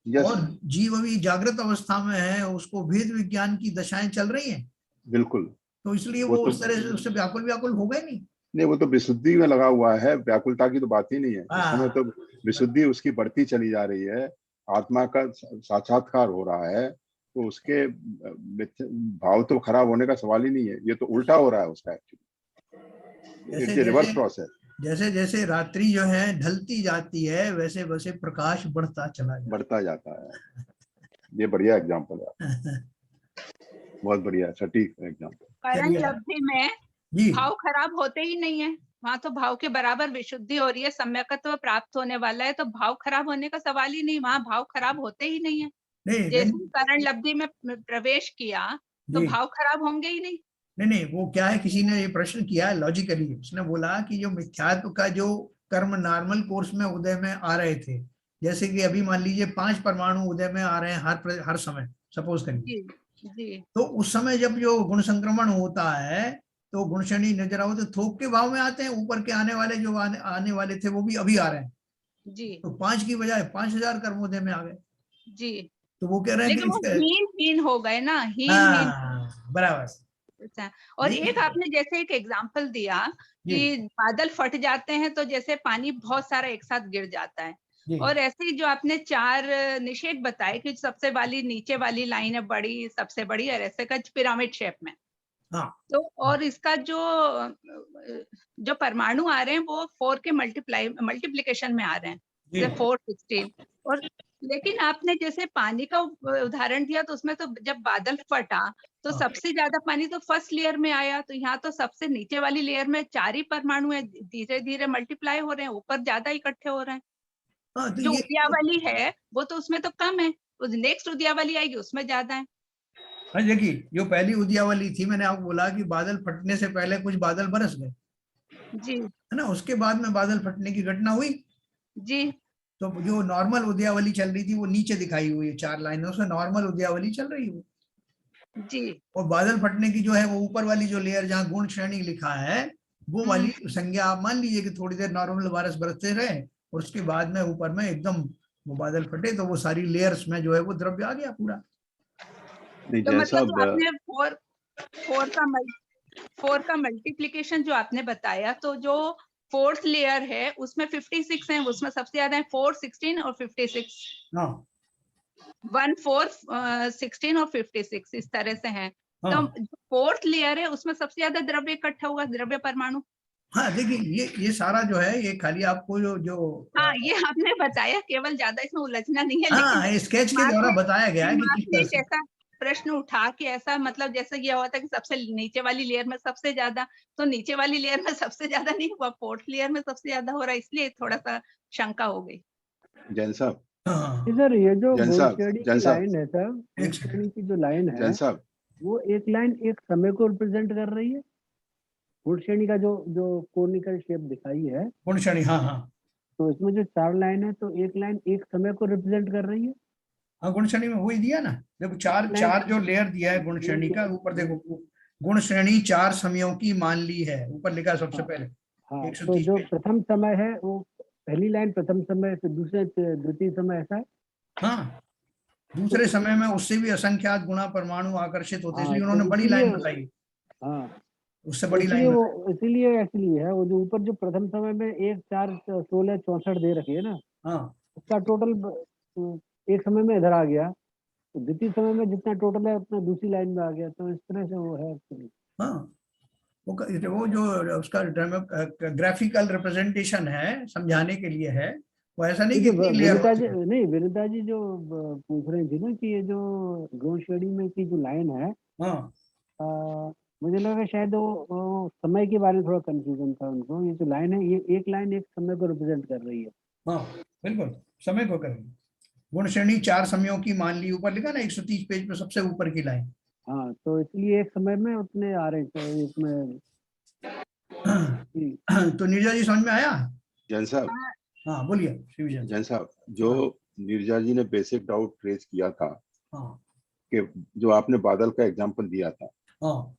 और जीव अभी जागृत अवस्था में है, उसको भेद विज्ञान की दशाएं चल रही हैं। बिल्कुल। तो इसलिए वो उस तरह से उससे व्याकुल हो गए नहीं, वो तो विशुद्धि में लगा हुआ है, व्याकुलता की तो बात ही नहीं है। इस समय तो विशुद्धि उसकी बढ़ती चली जा रही है, आत्मा का साक्षात्कार हो रहा है, तो उसके भाव तो खराब होने का सवाल ही नहीं है। ये तो उल्टा हो रहा है उसका, एक्चुअली इट्स रिवर्स प्रोसेस। जैसे जैसे रात्रि जो है ढलती जाती है वैसे वैसे प्रकाश बढ़ता जाता है। ये बढ़िया एग्जांपल है, बहुत बढ़िया सटीक एग्जांपल। करण लब्धि में भाव खराब होते ही नहीं है, वहां तो भाव के बराबर विशुद्धि हो रही है, सम्यकत्व प्राप्त होने वाला है, तो भाव खराब होने का सवाल ही नहीं, वहां भाव खराब होते ही नहीं है। जैसे करण लब्धि में प्रवेश किया तो भाव खराब होंगे ही नहीं। नहीं, वो क्या है, किसी ने ये प्रश्न किया लॉजिकली, उसने बोला कि जो मिथ्यात्व का जो कर्म नॉर्मल कोर्स में उदय में आ रहे थे, जैसे कि अभी मान लीजिए 5 परमाणु उदय में आ रहे हैं हर समय, सपोज करिए, तो उस समय जब जो गुण संक्रमण होता है तो गुण श्रेणी नजर आओ तो थोक के भाव में आते हैं, ऊपर के आने वाले जो आने वाले थे वो भी अभी आ रहे हैं जी। तो 5 की बजाय 5000 कर्म उदय में आ गए जी। तो वो कह रहे हैं कि हीन हो गए ना, हीन बराबर। और एक आपने जैसे एक एग्जाम्पल दिया कि बादल फट जाते हैं तो जैसे पानी बहुत सारा एक साथ गिर जाता है, और ऐसे ही जो आपने 4 निषेध बताए कि सबसे वाली नीचे वाली लाइन है बड़ी, सबसे बड़ी, और ऐसे का पिरामिड शेप में। हाँ। तो और इसका जो परमाणु आ रहे हैं वो 4 के मल्टीप्लिकेशन में आ रहे हैं, जैसे 4, 16। और लेकिन आपने जैसे पानी का उदाहरण दिया तो उसमें तो जब बादल फटा तो सबसे ज्यादा पानी तो फर्स्ट लेयर में आया, तो यहाँ तो सबसे नीचे वाली लेयर में 4 ही परमाणु है, धीरे धीरे मल्टीप्लाई हो रहे हैं, ऊपर ज्यादा इकट्ठे हो रहे हैं। तो जो उद्यावली है वो तो उसमें तो कम है, नेक्स्ट उद्यावली आएगी उसमें ज्यादा है। हाँ देखिए, जो पहली उद्यावली थी मैंने आपको बोला कि बादल फटने से पहले कुछ बादल बरस गए जी, है ना, उसके बाद में बादल फटने की घटना हुई जी। तो जो नॉर्मल उद्यावली चल रही थी वो नीचे दिखाई हुई है 4 लाइनों से, नॉर्मल उद्यावली चल रही है जी। और बादल फटने की जो है वो ऊपर वाली जो लेयर जहाँ गुण श्रेणी लिखा है वो वाली संज्ञा आप मान लीजिए कि थोड़ी देर नॉर्मल बारिश बरसते रहे और उसके बाद में ऊपर में एकदम वो बादल फटे तो वो सारी लेयर्स में जो है वो द्रव्य आ गया पूरा। तो मतलब आपने 4 का मल्टीप्लिकेशन जो आपने बताया, तो जो 4th लेयर है उसमें 56 है, उसमें सबसे ज्यादा है 4, 16 और 56। 1, 4, 16 और 56 इस तरह से हैं। तो 4th लेयर है उसमें सबसे ज्यादा द्रव्य इकट्ठा हुआ, द्रव्य परमाणु। हाँ देखिए, ये सारा जो है ये खाली आपको जो हाँ ये आपने बताया, केवल ज्यादा इसमें उलझना नहीं है। हाँ, लेकिन स्केच के द्वारा बताया गया है कि किस तरह से ऐसा प्रश्न उठा कि ऐसा मतलब जैसे ये हुआ था कि सबसे नीचे वाली लेयर में सबसे ज्यादा, तो नीचे वाली लेयर में सबसे ज्यादा नहीं हुआ, 4th लेयर में सबसे ज्यादा हो रहा है, इसलिए थोड़ा सा शंका हो गई। जैन साहब, सर ये जो गुणश्रेणी की लाइन है सर, गुणश्रेणी की जो लाइन है वो एक लाइन एक समय को रिप्रेजेंट कर रही है। गुणश्रेणी का जो कोनिकल शेप दिखाई है गुणश्रेणी, हाँ, तो इसमें जो 4 लाइन है तो एक लाइन एक समय को रिप्रेजेंट कर रही है। हाँ, गुणश्रेणी में वही दिया ना, देखो चार जो लेयर दिया है गुणश्रेणी का, ऊपर देखो गुण श्रेणी 4 समयों की मान ली है, ऊपर लिखा सबसे पहले। हाँ, तो जो प्रथम समय है वो पहली लाइन प्रथम समय, फिर दूसरे द्वितीय समय, ऐसा है। हाँ, दूसरे समय में उससे भी असंख्यात गुणा परमाणु आकर्षित होते, इसलिए हाँ, उन्होंने तो बड़ी इसीलिए- लाइन बताई। हाँ, उससे बड़ी इसलिए लाइन वो इसीलिए एक्चुअली है वो जो ऊपर जो प्रथम समय में 1, 4, 16, 64 दे रखी है ना, हाँ, उसका टोटल एक समय में इधर आ गया, तो द्वितीय समय में जितना टोटल है उतना दूसरी लाइन में आ गया, तो इस तरह से वो है एक्चुअली। हाँ, वो जो उसका ग्राफिकल रिप्रेजेंटेशन है, समझाने के लिए है, वो ऐसा नहीं कि विनीता जी नहीं, विनीता जी जो पूछ रही थी ना कि ये जो गुण श्रेणी में की जो लाइन है, हाँ, मुझे लगा शायद वो समय के बारे में थोड़ा कंफ्यूजन था उनको। ये जो लाइन है, ये एक लाइन एक समय को रिप्रेजेंट कर रही है। हाँ, बिल्कुल समय को कर रही है। गुण श्रेणी 4 समयों की मान ली, ऊपर लिखा ना 130 पेज पे सबसे ऊपर की लाइन। हाँ, तो इसलिए एक समय में उतने आ रहे थे इसमें। तो नीरजा जी समझ में आया? जैन साहब, हाँ बोलिए शिवजन। जैन साहब, जो नीरजा जी ने बेसिक डाउट रेज किया था, हाँ, कि जो आपने बादल का एग्जांपल दिया था, हाँ,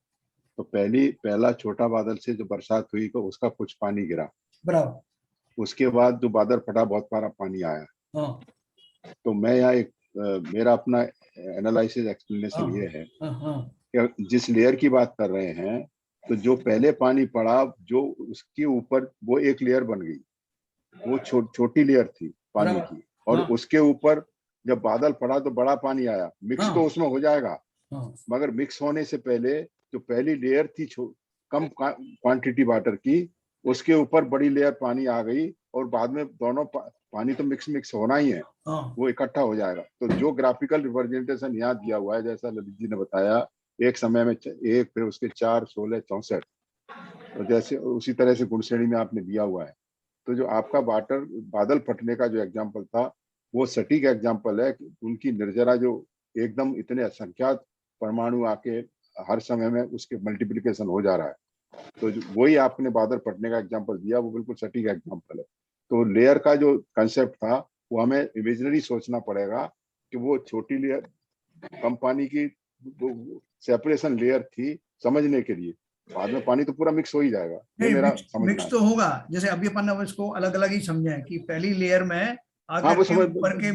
तो पहला छोटा बादल से जो बरसात हुई तो उसका कुछ पानी गिरा, बराबर। उसके बाद जो बादल फटा बहुत सारा पानी आया। हाँ, तो मैं यहाँ मेरा अपना एनालिसिस एक्सप्लेनेशन ये है कि जिस लेयर की बात कर रहे हैं, तो जो पहले पानी पड़ा, जो उसके ऊपर वो एक लेयर बन गई, वो छोटी लेयर थी पानी की, और उसके ऊपर जब बादल पड़ा तो बड़ा पानी आया, मिक्स तो उसमें हो जाएगा, मगर मिक्स होने से पहले जो पहली लेयर थी कम क्वांटिटी वाटर की, उसके ऊपर बड़ी लेयर पानी आ गई, और बाद में दोनों पानी तो मिक्स होना ही है, वो इकट्ठा हो जाएगा। तो जो ग्राफिकल रिप्रेजेंटेशन यहाँ दिया हुआ है, जैसा ललित जी ने बताया, एक समय में एक, फिर उसके 4, 16, 64, तो जैसे उसी तरह से गुण श्रेणी में आपने दिया हुआ है। तो जो आपका बादल फटने का जो एग्जाम्पल था, वो सटीक एग्जाम्पल है कि उनकी निर्जरा जो एकदम इतने असंख्यात परमाणु आके हर समय में उसके मल्टीप्लिकेशन हो जा रहा है, तो वही आपने बादल फटने का एग्जाम्पल दिया, वो बिल्कुल सटीक एग्जाम्पल है। तो लेयर का जो कंसेप्ट था, वो हमें इमेजिनरी सोचना पड़ेगा कि वो छोटी लेयर, कम पानी की सेपरेशन लेयर थी समझने के लिए, बाद में पानी तो पूरा मिक्स हो ही जाएगा। ये मेरा मिक्स तो होगा, जैसे अभी अपन अब इसको अलग अलग ही समझे कि पहली लेयर में अगर ऊपर के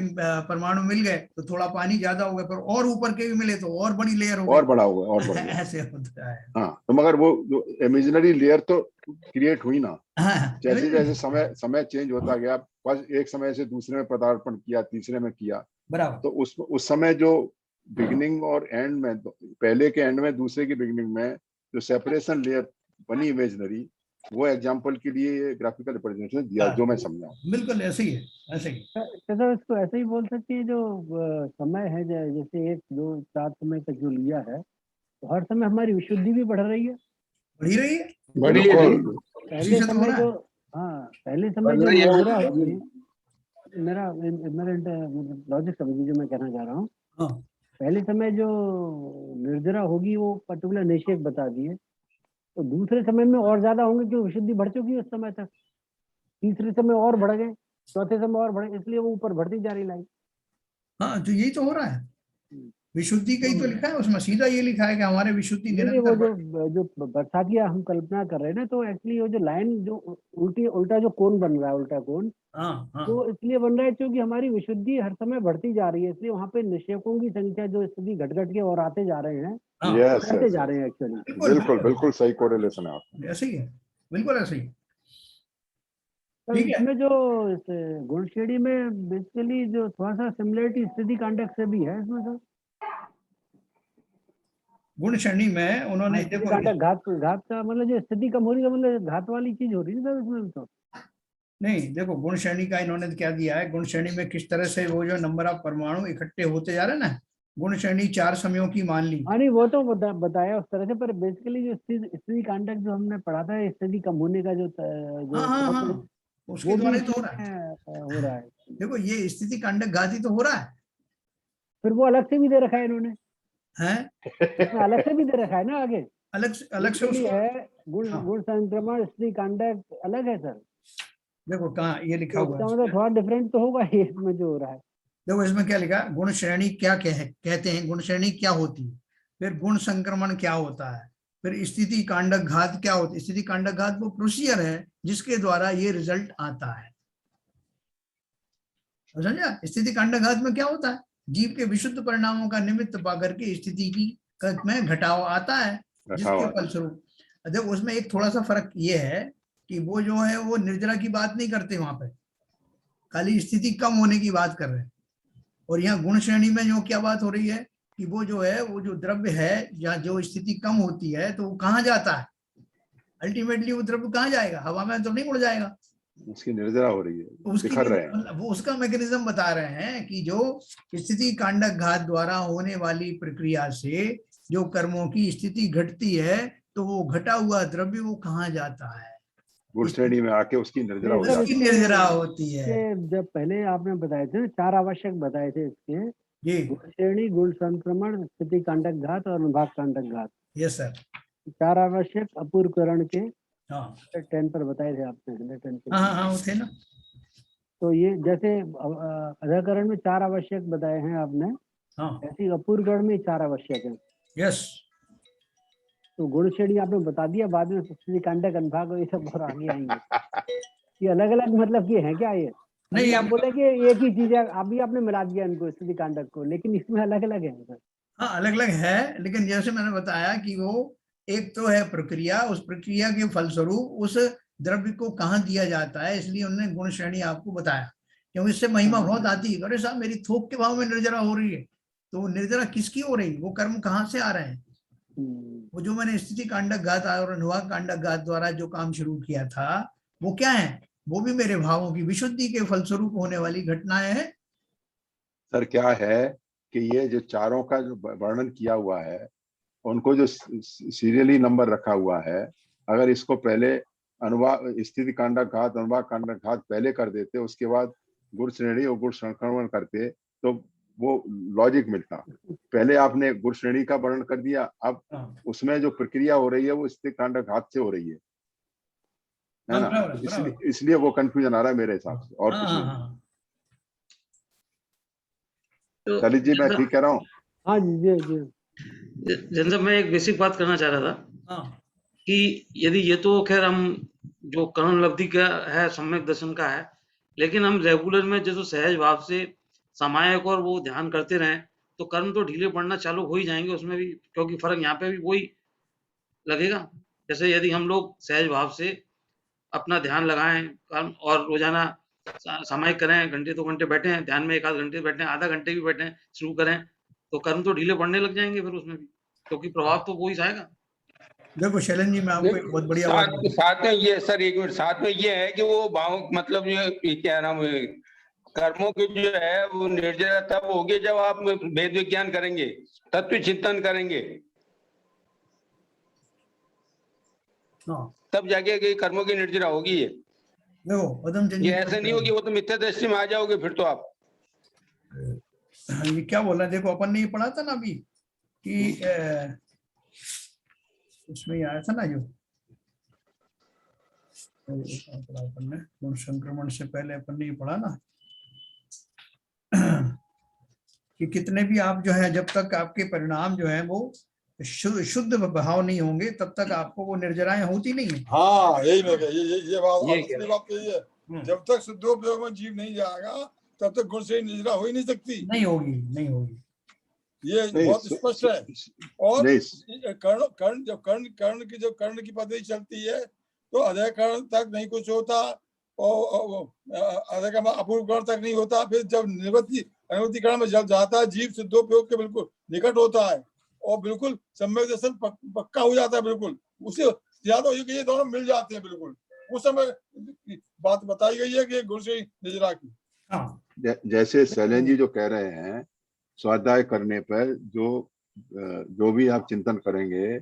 परमाणु मिल गए तो थोड़ा पानी ज्यादा हो गया, पर और ऊपर के भी मिले तो और बड़ी लेयर हो गई, और बड़ा हो गया, और बड़ा ऐसे होता है। हाँ, तो मगर वो जो इमेजिनरी लेयर तो क्रिएट हुई ना, जैसे जैसे समय चेंज होता गया, बस एक समय से दूसरे में पदार्पण किया, तीसरे में किया, बराबर, तो उस समय जो बिगिनिंग और एंड में, पहले के एंड में दूसरे की बिगिनिंग में जो सेपरेशन लेयर बनी इमेजिनरी, वो एग्जांपल के लिए ग्राफिकल रिप्रेजेंटेशन दिया, जो मैं समझा। बिल्कुल ऐसे ही है, ऐसे ही। तो इसको ऐसे ही बोल सकते हैं, जो समय है जैसे 1, 2, 4 समय का जो लिया है, तो हर समय हमारी विशुद्धि भी बढ़ रही है, पहले समय जो, हाँ, पहले समय जो निर्जरा होती है, मेरा लॉजिक समझिए जो मैं कहना चाह रहा हूँ। पहले समय जो निर्जरा होगी वो पर्टिकुलर निषेक बता दिए, तो दूसरे समय में और ज्यादा होंगे क्योंकि विशुद्धि बढ़ चुकी है उस समय तक, तीसरे समय और बढ़ गए, चौथे समय और बढ़े, इसलिए वो ऊपर बढ़ती जा रही लाइन। हाँ, तो यही तो हो रहा है, विशुद्धि का ही तो लिखा है उसमें, सीधा ये लिखा है कि हमारे विशुद्धि वो जो बरसात की हम कल्पना कर रहे हैं ना, तो एक्चुअली वो जो लाइन जो उल्टा जो कोण बन रहा है, उल्टा कोण, तो इसलिए बन रहा है क्योंकि हमारी विशुद्धि हर समय बढ़ती जा रही है, इसलिए वहाँ पे निषेकों की संख्या जो स्थिति घट घट के और आते जा रहे हैं, बढ़ते जा रहे हैं एक्चुअली। बिल्कुल सही कोरिलेशन है आपका, ऐसे ही है, बिल्कुल ऐसे ही। इसमें जो गुण श्रेणी में बेसिकली जो थोड़ा सा सिमिलरिटी स्थिति कांडक से भी है इसमें सर। गुण श्रेणी में उन्होंने देखो घात का मतलब जो स्थिति कम हो रही है, मतलब घात वाली चीज हो रही है सर इसमें तो नहीं। देखो गुण श्रेणी का इन्होंने क्या दिया है, गुण श्रेणी में किस तरह से वो जो नंबर ऑफ परमाणु इकट्ठे होते जा रहे हैं ना, गुण श्रेणी 4 समयों की मान ली। हाँ नहीं, वो तो बताया उस तरह से, पर बेसिकली जो स्थिति कांडक जो हमने पढ़ा था, स्थिति कम होने का जो उसके द्वारा तो हो रहा है। देखो ये स्थिति कांडक घाती तो हो रहा है, फिर वो अलग से भी दे रखा है इन्होंने, अलग से भी दे रखा है ना, आगे अलग से उसको है। गुण संक्रमण स्थिति कांडक अलग है सर। देखो कहाँ ये लिखा हुआ है, मतलब थोड़ा डिफरेंट तो होगा इसमें जो हो रहा है। देखो इसमें क्या लिखा, गुण श्रेणी क्या कहते हैं, गुण श्रेणी क्या होती है, फिर गुण संक्रमण क्या होता है, फिर स्थिति कांडक घात क्या होती है। स्थिति कांडक घात वो प्रोसीजर है जिसके द्वारा ये रिजल्ट आता है। समझा? स्थिति कांडघात में क्या होता है, जीव के विशुद्ध परिणामों का निमित्त पा करके स्थिति की में घटाव आता है, जिसके फलस्वरूप देखो उसमें एक थोड़ा सा फर्क ये है कि वो जो है वो निर्जरा की बात नहीं करते, वहां पे खाली स्थिति कम होने की बात कर रहे हैं। और यहाँ गुण श्रेणी में जो क्या बात हो रही है कि वो जो है वो जो द्रव्य है या जो स्थिति कम होती है तो वो कहाँ जाता है, अल्टीमेटली वो द्रव्य कहाँ जाएगा, हवा में तो नहीं उड़ जाएगा, उसकी निर्जरा हो रही है, बिखर रहे हैं। वो उसका मैकेनिज्म बता रहे हैं कि जो स्थिति कांडक घात द्वारा होने वाली प्रक्रिया से जो कर्मों की स्थिति घटती है तो वो घटा हुआ द्रव्य वो कहाँ जाता है, गुण श्रेणी में आके उसकी निर्जरा होती है। जब पहले आपने बताए थे ना 4 आवश्यक बताए थे इसके, गुण श्रेणी, गुण संक्रमण, स्थिति कांडक घात और अनुभाग कांडक घात। यस सर, 4 आवश्यक अपूर्वकरण के 10 पर बताए थे आपने। 10 हाँ वो थे ना। तो ये जैसे अधाकरण में 4 आवश्यक बताए हैं आपने, ऐसे अपूर्वकरण में 4 आवश्यक है। यस, तो गुण श्रेणी आपने बता दिया, बाद में स्थिति कांडक अनुभाग ये सब और आगे आएंगे। ये अलग अलग मतलब ये है क्या? ये नहीं, आप बोले कि एक ही चीज है, अभी आपने मिला दिया इनको स्थिति कांडक को, लेकिन इसमें अलग अलग है सर। हाँ अलग अलग है, लेकिन जैसे मैंने बताया कि वो एक तो है प्रक्रिया, उस प्रक्रिया के फलस्वरूप उस द्रव्य को कहाँ दिया जाता है, इसलिए उन्होंने गुण श्रेणी आपको बताया, क्योंकि इससे महिमा बहुत आती है। अरे साहब मेरी थोक के भाव में निर्जरा हो रही है, तो निर्जरा किसकी हो रही, वो कर्म कहाँ से आ रहे हैं? वो जो मैंने स्थिति कांडक घात और अनुभाग कांडक घात द्वारा जो काम शुरू किया था वो क्या है, वो भी मेरे भावों की विशुद्धि के फलस्वरूप होने वाली घटनाएं हैं। सर क्या है कि ये जो चारों का जो वर्णन किया हुआ है, उनको जो सीरियली नंबर रखा हुआ है, अगर इसको पहले अनुभाग स्थिति कांडक घात, अनुभाग कांडक घात पहले कर देते, उसके बाद गुण श्रेणी और गुण संक्रमण करते तो वो लॉजिक मिलता। पहले आपने गुण श्रेणी का वर्णन कर दिया, अब उसमें जो प्रक्रिया हो रही है वो स्थिति कांडक घात से हो रही है ना, इसलिए वो कंफ्यूजन आ रहा है मेरे हिसाब से, और कुछ नहीं। ललित जी मैं ठीक कह रहा हूँ? हाँ जी। जनरल मैं एक बेसिक बात करना चाह रहा था कि यदि ये तो खैर हम जो कर्ण लब्धि का है, सम्यक दर्शन का है, लेकिन हम रेगुलर में जो सहज भाव से समायक और वो ध्यान करते रहें तो कर्म तो ढीले पड़ना चालू हो ही जाएंगे उसमें भी, क्योंकि फर्क यहाँ पे भी वही लगेगा। जैसे यदि हम लोग सहज भाव से अपना ध्यान लगाएं कर्म और रोजाना सामायिक करें, घंटे 2 घंटे बैठे ध्यान में, 1 आध घंटे बैठे, आधा घंटे भी बैठे शुरू करें, तो कर्म तो ढीले पड़ने लग जाएंगे फिर उसमें भी, क्योंकि प्रभाव तो वो ही आएगा। देखो शैलन जी मैं आपको एक बहुत बढ़िया बात साथ में ये सर, एक मिनट, साथ में ये है कि वो भाव मतलब ये क्या नाम है, कर्मों की जो है वो निर्जरा तब होगी जब आप वेद विज्ञान करेंगे, तत्व चिंतन करेंगे, तब जाके कर्मों की निर्जरा होगी। ये देखो ये ऐसे नहीं होगी, वो तो मिथ्या दृष्टि में आ जाओगे फिर तो आप। ये क्या बोल रहा है, देखो अपन ने ये पढ़ा था ना अभी कि उसमें आया था ना जो अपन ने गुण संक्रमण से पहले अपन ने ये पढ़ा ना कि कितने भी आप जो है, जब तक आपके परिणाम जो है वो शुद्ध भाव नहीं होंगे तब तक आपको वो निर्जराएं होती नहीं है। हाँ यही ये बात यही है, जब तक शुद्धोपयोग में जीव नहीं जाएगा तब तक गुण से निर्जरा हो ही नहीं सकती, नहीं होगी। ये बहुत स्पष्ट है। और कर्ण की पद्धति चलती है तो अधय कर्ण तक नहीं कुछ होता, और अधय कर्ण अपूर्व कर्ण तक नहीं होता, फिर जब अनुवृत्ति कर्ण में जब जाता है जीव शुद्धोपयोग के बिल्कुल निकट होता है और बिल्कुल सम्यक दर्शन पक्का हो जाता है, बिल्कुल उसे ज्यादा हो कि ये दोनों मिल जाते हैं बिल्कुल। उस समय बात बताई गई है कि गुण से निर्जरा की। जैसे शैलन जी जो कह रहे हैं, स्वाध्याय करने पर जो भी आप चिंतन करेंगे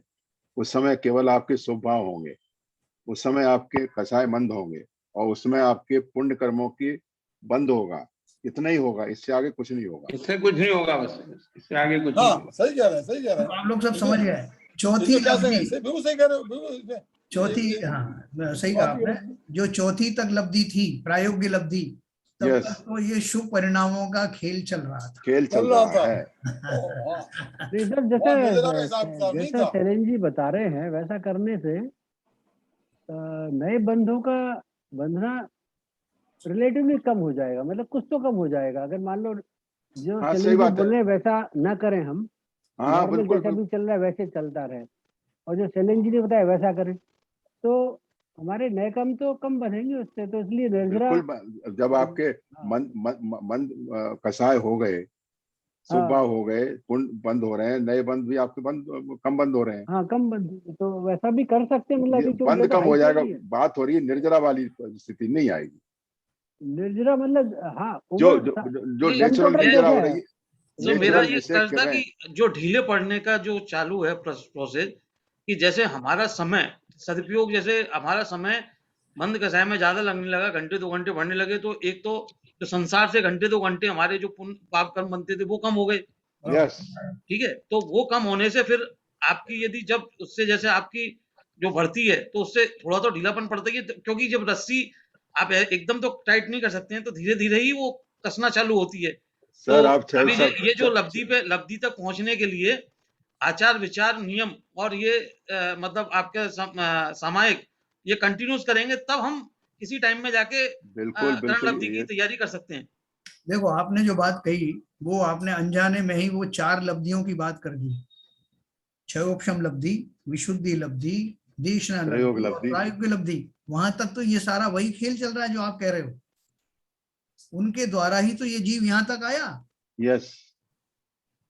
उस समय केवल आपके शुभ भाव होंगे, उस समय आपके कषाय मंद होंगे और उसमें आपके पुण्य कर्मों की बंद होगा, इतना ही होगा, इससे आगे कुछ नहीं होगा। इससे कुछ नहीं होगा, बस इससे आगे कुछ नहीं होगा। सही कह रहे हैं आप लोग सब समझ गए। चौथी हाँ सही कहा आपने, जो चौथी तक लब्धि थी प्रायोगिक लब्धि, तब तक तो ये शुभ परिणामों का खेल चल रहा था। है। जैसा शैलेन जी बता रहे हैं वैसा करने से नए बंधों का बंधना रिलेटिवली कम हो जाएगा, मतलब कुछ तो कम हो जाएगा। अगर मान लो जो सही बात बोल रहे हैं वैसा ना करें हम, नॉर्मल जैसा भी चल रहा है वैसे चलता रहे, और जो शैलेंद्र जी ने बताया वैसा करें, तो हमारे नए काम तो कम बनेंगे उससे। तो इसलिए निर्जरा जब आपके मंद कसाय हो गए, सुबह हो गए, पुण्य बंद हो रहे हैं, नए बंद भी आपके कम बंद हो रहे हैं। हाँ, कम बंद, तो वैसा भी कर सकते हैं। मतलब बंद कम हो जाएगा, बात हो रही है निर्जरा वाली स्थिति नहीं आएगी। निर्जरा मतलब हाँ, जो नेचुरल निर्जरा हो रही है। तो मेरा ये सर्च था कि जो ढीले पड़ने का जो चालू है प्रोसेस, कि जैसे हमारा समय सदुपयोग, जैसे हमारा समय मंद कसाय में ज्यादा लगने लगा, घंटे 2 घंटे बढ़ने लगे, तो एक तो जो संसार से घंटे 2 घंटे हमारे जो पुण्य पाप कर्म बनते थे वो कम हो गए। यस, ठीक है, तो वो कम होने से फिर आपकी यदि जब उससे जैसे आपकी जो बढ़ती है तो उससे थोड़ा तो ढीलापन पड़ता है, क्योंकि जब रस्सी आप एकदम तो टाइट नहीं कर सकते हैं, तो धीरे धीरे ही वो कसना चालू होती है। सर, तो आप अभी ये जो लब्धि तक पहुंचने के लिए आचार विचार नियम और ये मतलब आपके सामायिक ये कंटिन्यूस करेंगे, तब हम किसी टाइम में जाके बिल्कुल लब्धि की तैयारी कर सकते हैं। देखो, आपने जो बात कही वो आपने अनजाने में ही वो 4 लब्धियों की बात कर दी। क्षयोपशम लब्धि, विशुद्धि लब्धि, देशना लब्धि, प्रायोगिक लब्धि। वहां तक तो ये सारा वही खेल चल रहा है जो आप कह रहे हो। उनके द्वारा ही तो ये जीव यहाँ तक आया। यस।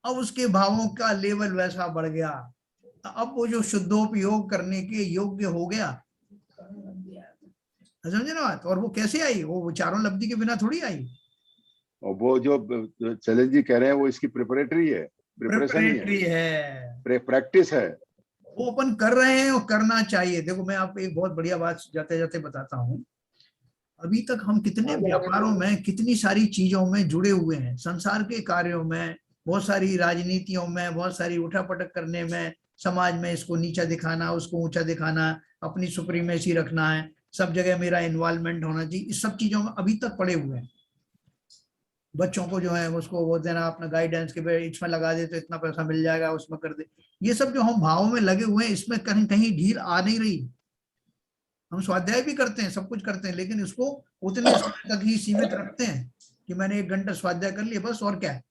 अब उसके भावों का लेवल वैसा बढ़ गया, अब वो जो शुद्धोपयोग करने के योग्य हो गया। समझे ना बात? और वो कैसे आई? वो चारों लब्धि के बिना थोड़ी आई। और वो जो चैलेंज जी कह रहे हैं वो इसकी प्रिपरेटरी है, प्रिपरेटरी है, प्रैक्टिस है, वो अपन कर रहे हैं और करना चाहिए। देखो, मैं आपको एक बहुत बढ़िया बात जाते जाते बताता हूँ। अभी तक हम कितने व्यापारों में, कितनी सारी चीजों में जुड़े हुए हैं, संसार के कार्यों में, बहुत सारी राजनीतियों में, बहुत सारी उठापटक करने में, समाज में इसको नीचा दिखाना, उसको ऊंचा दिखाना, अपनी सुप्रीमेसी रखना है, सब जगह मेरा इन्वॉल्वमेंट होना चाहिए, इस सब चीजों में अभी तक पड़े हुए हैं। बच्चों को जो है उसको वो देना, अपना गाइडेंस के इसमें लगा दे तो इतना पैसा मिल जाएगा, उसमें कर दे। ये सब जो हम भावों में लगे हुए हैं, इसमें कहीं कहीं ढील आ नहीं रही। हम स्वाध्याय भी करते हैं, सब कुछ करते हैं, लेकिन इसको उतने समय तक ही सीमित रखते हैं कि मैंने 1 घंटा स्वाध्याय कर लिया बस, और क्या है।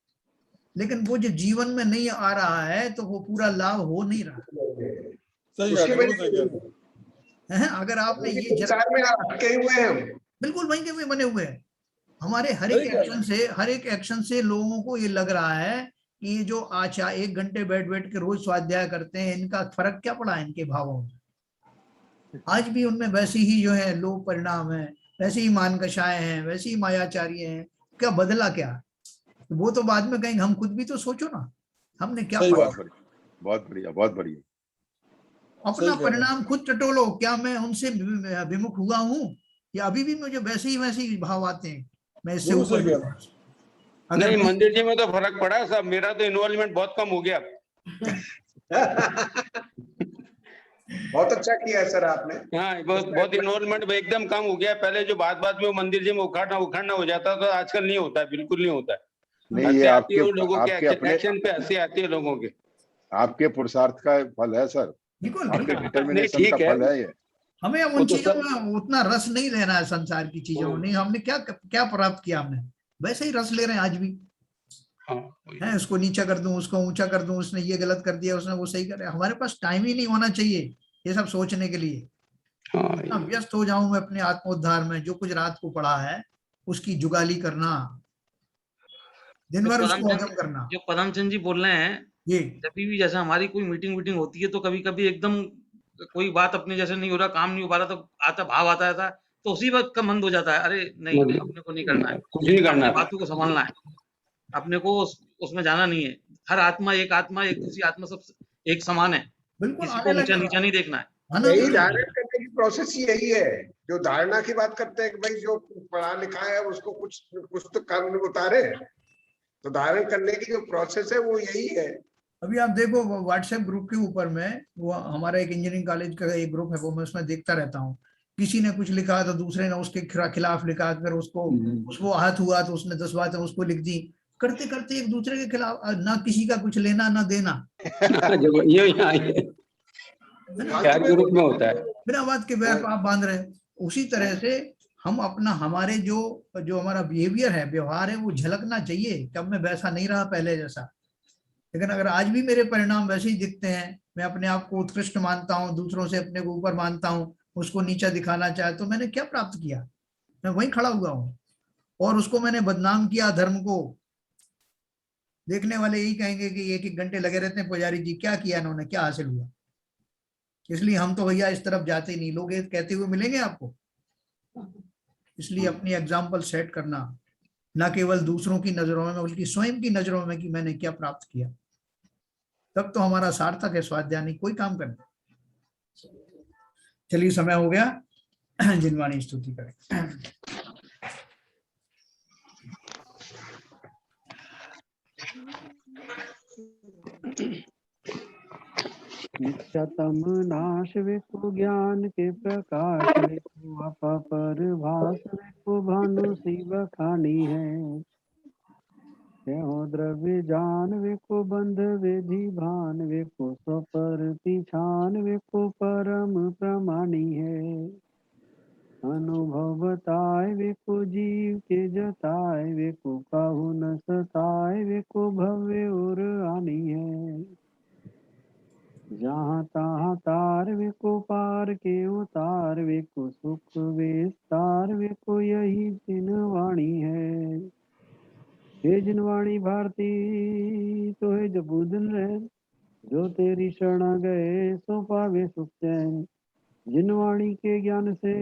लेकिन वो जो जीवन में नहीं आ रहा है तो वो पूरा लाभ हो नहीं रहा। अगर आपने ये अटके हुए हैं, बिल्कुल वहीं के बने हुए हैं। हमारे हर एक एक्शन से लोगों को ये लग रहा है कि जो आचा 1 घंटे बैठ के रोज स्वाध्याय करते हैं, इनका फर्क क्या पड़ा इनके भावों में? आज भी उनमें वैसे ही जो है लोभ परिणाम है, वैसे ही मानकशाएं हैं, वैसे ही मायाचार्य हैं। क्या बदला क्या? तो वो तो बाद में कहेंगे। हम खुद भी तो सोचो ना, हमने क्या पढ़ा। बहुत बढ़िया। अपना परिणाम खुद टटोलो। क्या मैं उनसे विमुख हुआ हूँ, या अभी भी मुझे वैसे ही भाव आते हैं? मैं इससे ऊपर नहीं, मंदिर जी में तो फर्क पड़ा है साहब। मेरा तो इन्वॉल्वमेंट बहुत कम हो गया। बहुत अच्छा किया है सर आपने। हाँ, बहुत इन्वॉल्वमेंट एकदम कम हो गया। पहले जो बात में वो मंदिर जी में उखाड़ना हो जाता था, आजकल नहीं होता है, बिल्कुल नहीं होता है। नहीं, ये आपके एक्शन पे हंसी आती है लोगों के। आपके पुरुषार्थ का फल है सर, आपके डिटरमिनेशन का फल है ये। हमें उन चीजों में उतना रस नहीं लेना है, संसार की चीजों में। हमने क्या प्राप्त किया? हमने वैसे ही रस ले रहे हैं आज भी। है उसको नीचा कर दूं, उसको ऊंचा कर दूं, उसने ये गलत कर दिया, उसने वो सही कर दिया। हमारे पास टाइम ही नहीं होना चाहिए ये सब सोचने के लिए। व्यस्त हो जाऊं मैं अपने आत्मोद्धार में, जो कुछ रात को पड़ा है उसकी जुगाली करना, दिन भर उसको हजम करना। जो पदमचंद जी बोल रहे हैं, ये जब भी जैसे हमारी कोई मीटिंग होती है, तो कभी कभी एकदम कोई बात अपने जैसे नहीं हो रहा, काम नहीं हो पा रहा, तो भाव आता था, तो उसी वक्त का मंद हो जाता है। अरे नहीं, अपने को नहीं करना है, कुछ नहीं करना है, बातों को संभालना है, अपने को उसमें जाना नहीं है। हर आत्मा एक दूसरी आत्मा सब एक समान है, किसी को ऊंचा नीचा नहीं देखना है। यही धारण करने की प्रोसेस यही है। जो धारणा की बात करते हैं कि भाई जो पढ़ा लिखा है उसको कुछ तो कर्म में उतारे, तो धारण करने की जो प्रोसेस है वो यही है। अभी आप देखो व्हाट्सएप ग्रुप के ऊपर में, वो हमारा एक इंजीनियरिंग कॉलेज का एक ग्रुप है, वो मैं उसमें देखता रहता हूँ। किसी ने कुछ लिखा तो दूसरे ने उसके खिलाफ लिखा, फिर उसको आहत हुआ तो उसने 10 बातें उसको लिख दी। करते करते एक दूसरे के खिलाफ, ना किसी का कुछ लेना ना देना। ग्रुप में होता है, बिना बात के बैर आप बांध रहे। उसी तरह से हम अपना हमारे जो जो हमारा बिहेवियर है, व्यवहार है, वो झलकना चाहिए कि अब मैं वैसा नहीं रहा पहले जैसा। लेकिन अगर आज भी मेरे परिणाम वैसे ही दिखते हैं, मैं अपने आप को उत्कृष्ट मानता हूँ, दूसरों से अपने को ऊपर मानता हूँ, उसको नीचा दिखाना चाहे, तो मैंने क्या प्राप्त किया? मैं वहीं खड़ा हुआ हूँ और उसको मैंने बदनाम किया, धर्म को। देखने वाले यही कहेंगे कि एक एक घंटे लगे रहते हैं पुजारी जी, क्या किया इन्होंने, क्या हासिल हुआ? इसलिए हम तो भैया इस तरफ जाते ही नहीं। लोग ये कहते हुए मिलेंगे आपको। इसलिए अपनी एग्जाम्पल सेट करना, न केवल दूसरों की नजरों में बल्कि स्वयं की नजरों में कि मैंने क्या प्राप्त किया, तब तो हमारा सार्थक है स्वाध्याय, नहीं कोई काम करना। चलिए समय हो गया, जिनवाणी स्तुति करें। नित्यतम नाश विको ज्ञान के प्रकाश विको अपर भास विको भानु शिव खानी है। त्यों द्रव्य जान विको बंध विधि भान विको स्वपर पिछान विको परम प्रमाणी है। अनुभव बताए विको जीव के जताए विको काहू न सताए विको भव्य और आनी है। जहाँ तहाँ तार विको पार के उतार विको सुख विस्तार विको यही जिनवाणी है। हे जिनवाणी भारती तो है जब बुधन रहे, जो तेरी शरण गए सो पावे सुख चैन। जिनवाणी के ज्ञान से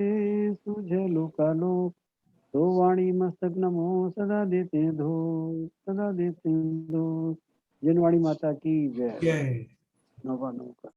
सूझे लोकालोक, तो वाणी मस्तक नमो सदा देते दो, सदा देते दो। जिनवाणी माता की जय। जय। नवा नौका।